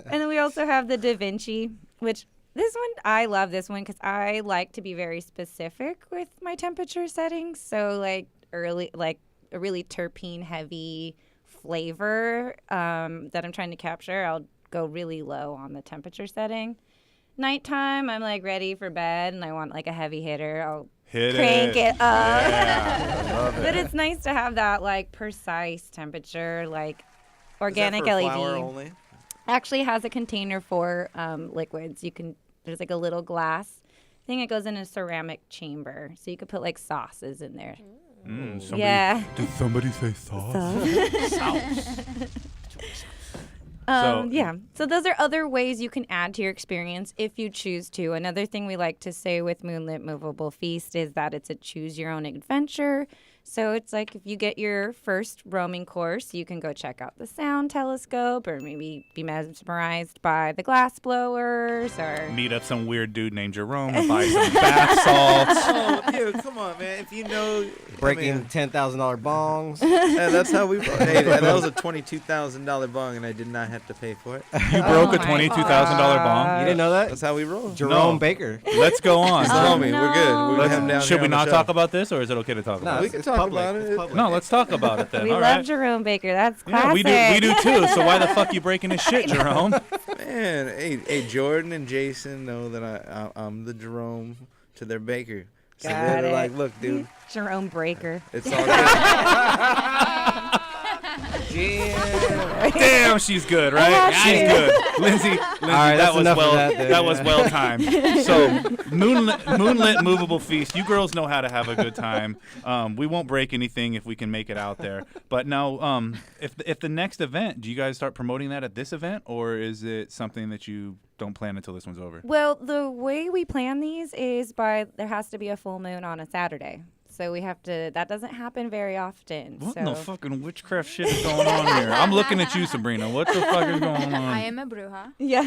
then we also have the Da Vinci, which this one, I love this one because I like to be very specific with my temperature settings. So like a really terpene heavy flavor that I'm trying to capture, I'll go really low on the temperature setting. Nighttime, I'm like ready for bed and I want like a heavy hitter. I'll crank it up. Yeah, I love it. But it's nice to have that like precise temperature, like organic is that for LED. flour only? Actually has a container for liquids. There's like a little glass thing that goes in a ceramic chamber, so you could put like sauces in there. Did somebody say sauce? Sauce. So those are other ways you can add to your experience if you choose to. Another thing we like to say with Moonlit Movable Feast is that it's a choose your own adventure. So it's like if you get your first roaming course, you can go check out the sound telescope or maybe be mesmerized by the glass blowers or Meet up some weird dude named Jerome and buy some bath salts. Oh, dude, come on, man. If you know... Breaking $10,000 bongs. Yeah, that's how we... Hey, that was a $22,000 bong, and I did not have to pay for it. You broke a $22,000 bong? You didn't know that? That's how we roll. Jerome Baker. Let's go on. He's the homie. We're good. We're him down Should here we on the not show. talk about this, or is it okay to talk about we it? can talk about it. No, let's talk about it then. we All love right. Jerome Baker. That's Yeah, classic. we do too. So why the fuck you breaking his shit, Jerome? Man, hey, Jordan and Jason know that I'm the Jerome to their Baker. So Got they're it. like, look, dude, Jerome Breaker. it's all good. Damn, she's good, right? She's good. Lindsay, right, that that's was enough of well. that then, That was yeah. well timed. So, moonlit movable feast. You girls know how to have a good time. We won't break anything if we can make it out there. But now, if the next event, do you guys start promoting that at this event, or is it something that you don't plan until this one's over? Well, the way we plan these is there has to be a full moon on a Saturday. So we have to, that doesn't happen very often. What so. in the fucking witchcraft shit is going on here? I'm looking at you, Sabrina. What the fuck is going on? I am a bruja. Yeah.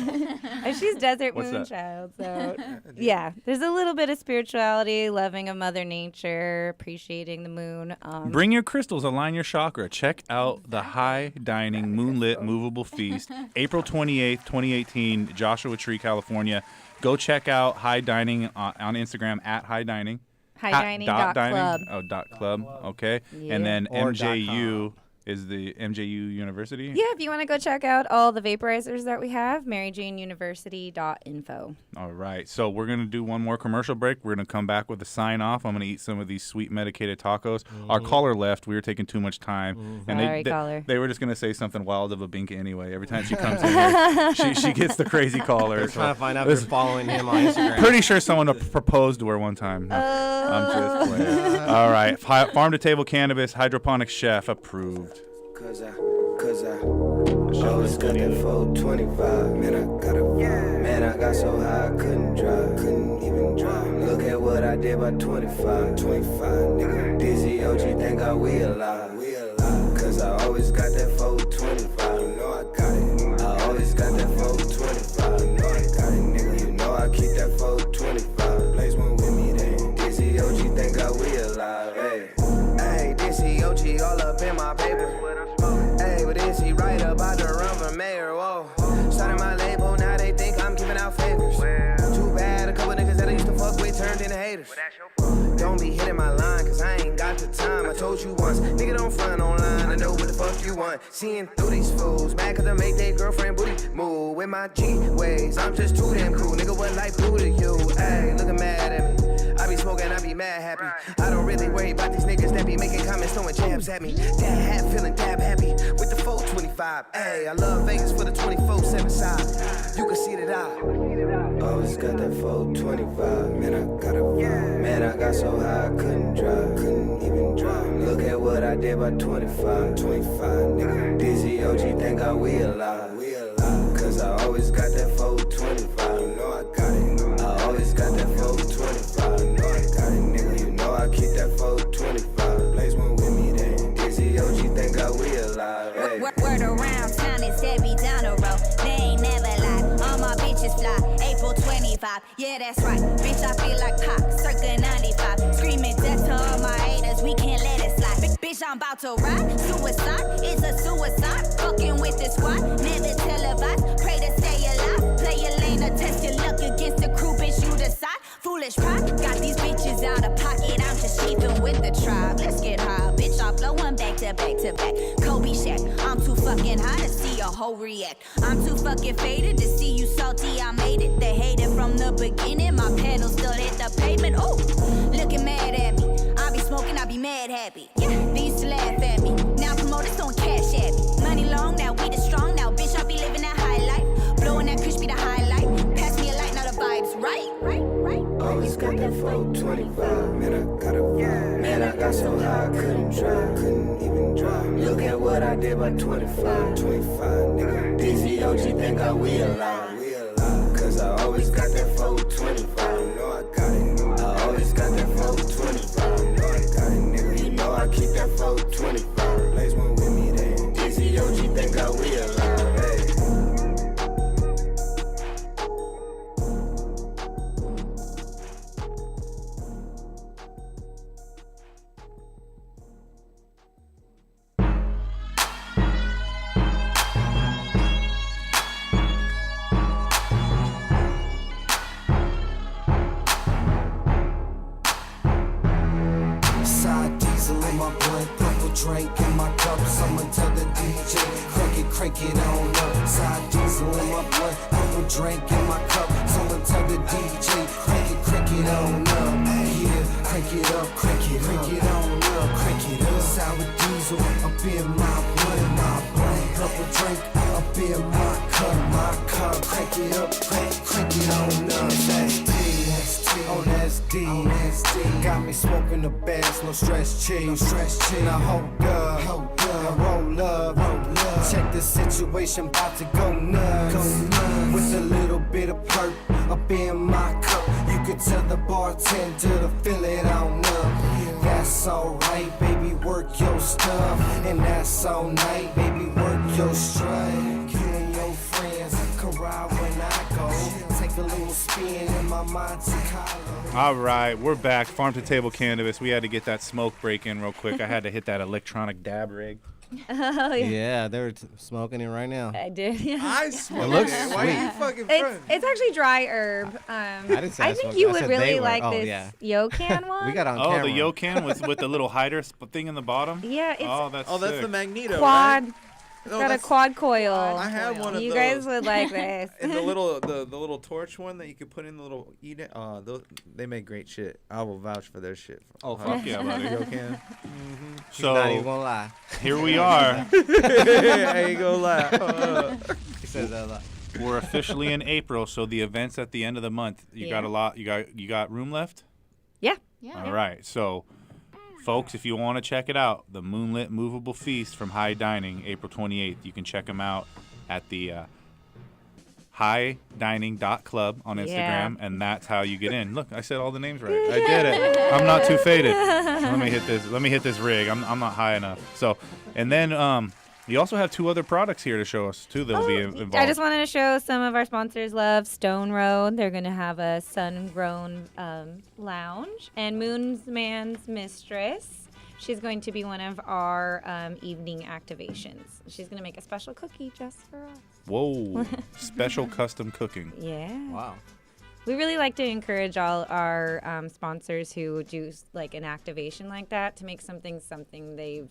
And she's Desert What's Moon that? Child. So, yeah, there's a little bit of spirituality, loving of Mother Nature, appreciating the moon. Bring your crystals, align your chakra. Check out the High Dining Moonlit Movable Feast, April 28th, 2018, Joshua Tree, California. Go check out High Dining on Instagram at High Dining. HighDining.club. Oh, .club. Okay. Yeah. And then Or MJU. is the MJU University. Yeah, if you want to go check out all the vaporizers that we have, maryjaneuniversity.info. All right. So we're going to do one more commercial break. We're going to come back with a sign off. I'm going to eat some of these sweet medicated tacos. Our caller left. We were taking too much time. And Sorry, caller. They were just going to say something wild of a bink anyway. Every time she comes in here, she gets the crazy caller. They're trying to find out if you're following him on Instagram. Pretty sure someone proposed to her one time. No, I'm just playing. All right. Farm to Table Cannabis, Hydroponics Chef approved. Cause I always got that 425. Man, I got so high I couldn't even drive. Look at what I did by 25, nigga. Dizzy OG think I we alive. Cause I always got that 425. You know I got it. I always got that 425. You know I got it, nigga. You know I keep that 425. Blaze one with me then. Dizzy OG think I we alive. Hey, Dizzy OG all up in my paper. Hey, but is he right about to run for mayor? Whoa. Started my label, now they think I'm giving out favors. Too bad, a couple niggas that I used to fuck with turned into haters. Don't be hitting my line, cause I ain't got the time. I told you once, nigga don't front online. I know what the fuck you want. Seeing through these fools, mad cause I make their girlfriend booty move. With my G ways, I'm just too damn cool. Nigga, what life do to you? Hey, looking mad at me. I be smoking, I be mad happy. I don't really worry about these niggas that be making comments, throwing jabs at me. Dad hat feeling dab happy with the 425. Hey, I love Vegas for the 24/7 side. You can see that I always got that 425. Man, I got so high I couldn't even drive. Look at what I did by 25, nigga. Dizzy OG think I we alive. Cause I always got that 425. You know I got it. I always got that 425. You know I got it, nigga. You know I keep that 425. Blaze one with me then. Dizzy OG think I we alive. Hey. Word around town is heavy down the road. They ain't never lied. All my bitches fly. April 25. Yeah, that's right. Bitch, I feel like Pac. Circa 95. Screaming death to all my haters. We can't let it slide. Bitch, I'm about to ride. Suicide. It's a suicide. Fucking with the squad. Never televised. Pray to stay alive. Play your lane or test your luck against the crew. Bitch, you decide. Foolish pride. Got these bitches out of pocket. I'm just cheating with the tribe. Let's get high. Bitch, I'm flowing back to back to back. Kobe Shack. I'm too fucking high to see a hoe react. I'm too fucking faded to see you salty. I made it. They hated from the beginning. My pedal still hit the pavement. Oh, looking mad at me. I be smoking, I be mad happy. Yeah, they used to laugh at me. Now promoters don't cash at me. Money long, now weed is strong. Now bitch, I be living that high life. Blowing that kush be the highlight. Pass me a light, now the vibes right. Always got that 425. Man, I got so high I couldn't even drive. Look at what I did by 25, nigga. Dizzy OG think I we alive. Cause I always got that 425. You know I got it. I always got that 425. You know I got it, nigga. You know I keep that 425. Blaze one with me then. Dizzy OG think I we alive. Hey. Drink in my cup, someone tell the DJ, crank it on up. Side diesel in my blood, purple drink in my cup, someone tell the DJ, crank it on up. Yeah, crank it up, crank it on up, crank it up. Sour diesel up in my blood, purple drink up in my cup, crank it up, crank it on up. On SD, got me smoking the best, no stress cheese. Now hold up, now roll up. Check the situation, about to go nuts. With a little bit of perk up in my cup, you could tell the bartender to fill it on up. That's alright, baby, work your stuff, and that's all night, baby, work your strut. You and your friends can ride when I go. Take a little spin in my Monte Carlo. All right, we're back. Farm to Table Cannabis. We had to get that smoke break in real quick. I had to hit that electronic dab rig. Oh, Yeah, they're smoking it right now. I did. Yeah. I smoked It looks it. Why are you sweet. fucking front? It's actually dry herb. didn't say I I think smoked you it. I would said they really were. like Oh, this yeah. Yocan one. We got on Oh, camera. the Yocan with the little hider thing in the bottom. Yeah, it's that's Oh, that's sick. the Magneto, quad. right? It's No, got a that's- quad coil. I have one of You those. guys would like this. And the little torch one that you could put in the little they make great shit. I will vouch for their shit. Oh, fuck yeah, buddy. Yocan. So not even gonna lie. Here we are. I ain't gonna lie. He says that a lot. We're officially in April, so the event's at the end of the month. You got a lot. You got room left? Yeah. All right. So, folks, if you want to check it out, the Moonlit Movable Feast from High Dining, April 28th. You can check them out at the highdining.club on Instagram, Yeah. and that's how you get in. Look, I said all the names right. I did it. I'm not too faded. Let me hit this rig. I'm not high enough. So, and then you also have 2 other products here to show us too that'll be involved. I just wanted to show some of our sponsors love. Stone Road. They're going to have a sun-grown lounge. And Moon's Man's Mistress. She's going to be one of our evening activations. She's going to make a special cookie just for us. Whoa. Special custom cooking. Yeah. Wow. We really like to encourage all our sponsors who do like an activation like that to make something they've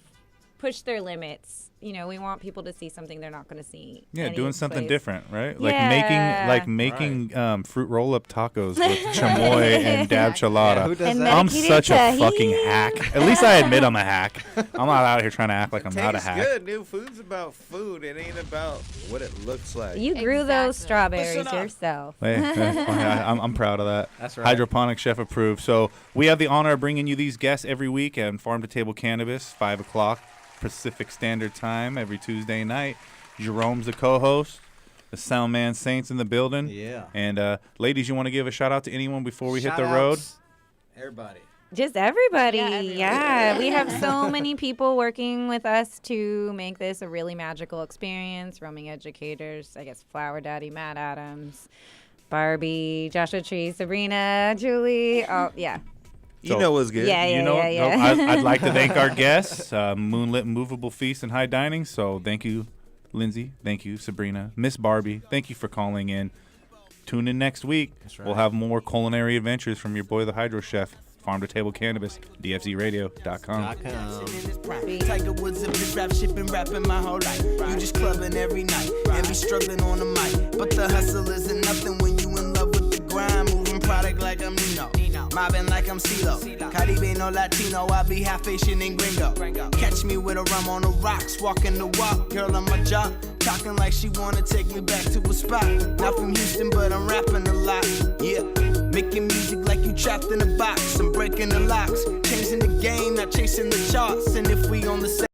pushed their limits. You know, we want people to see something they're not going to see. Yeah, doing something anyplace. different, right? Yeah. Like making fruit roll-up tacos with chamoy and dab chalada. Yeah, who does And that? I'm medicated such a tahi. fucking hack. At least I admit I'm a hack. I'm not out here trying to act like I'm not a Tastes hack. good, dude. Food's about food. It ain't about what it looks like. You grew those strawberries Listen up. yourself. Hey, I'm proud of that. That's right. Hydroponic chef approved. So we have the honor of bringing you these guests every week at Farm to Table Cannabis, 5 o'clock Pacific Standard Time every Tuesday night. Jerome's the co-host. The Sound Man Saints in the building. Yeah. And ladies, you want to give a shout out to anyone before we hit the road? Shout-outs. Everybody. Just everybody. Yeah, We have so many people working with us to make this a really magical experience. Roaming Educators, I guess Flower Daddy, Matt Adams, Barbie, Joshua Tree, Sabrina, Julie. Oh, yeah. You know what's good. Yeah. I'd like to thank our guests, Moonlit Movable Feast and High Dining. So thank you, Lindsay. Thank you, Sabrina. Miss Barbie, thank you for calling in. Tune in next week. That's right. We'll have more culinary adventures from your boy, the Hydro Chef. Farm to Table Cannabis, dfzradio.com. Tiger Woods of this rap shit, been rapping my whole life. You just clubbing every night and be struggling on the mic. But the hustle isn't nothing when you in love with the grind. Moving product like I'm Nino, mobbing like I'm CeeLo. Caribe no Latino, I be half Asian and gringo. Catch me with a rum on the rocks, walking the walk, girl on my jaw. Talking like she wanna take me back to a spot. Not from Houston, but I'm rapping a lot. Yeah, making music like you trapped in a box. I'm breaking the locks, changing the game, not chasing the charts. And if we on the same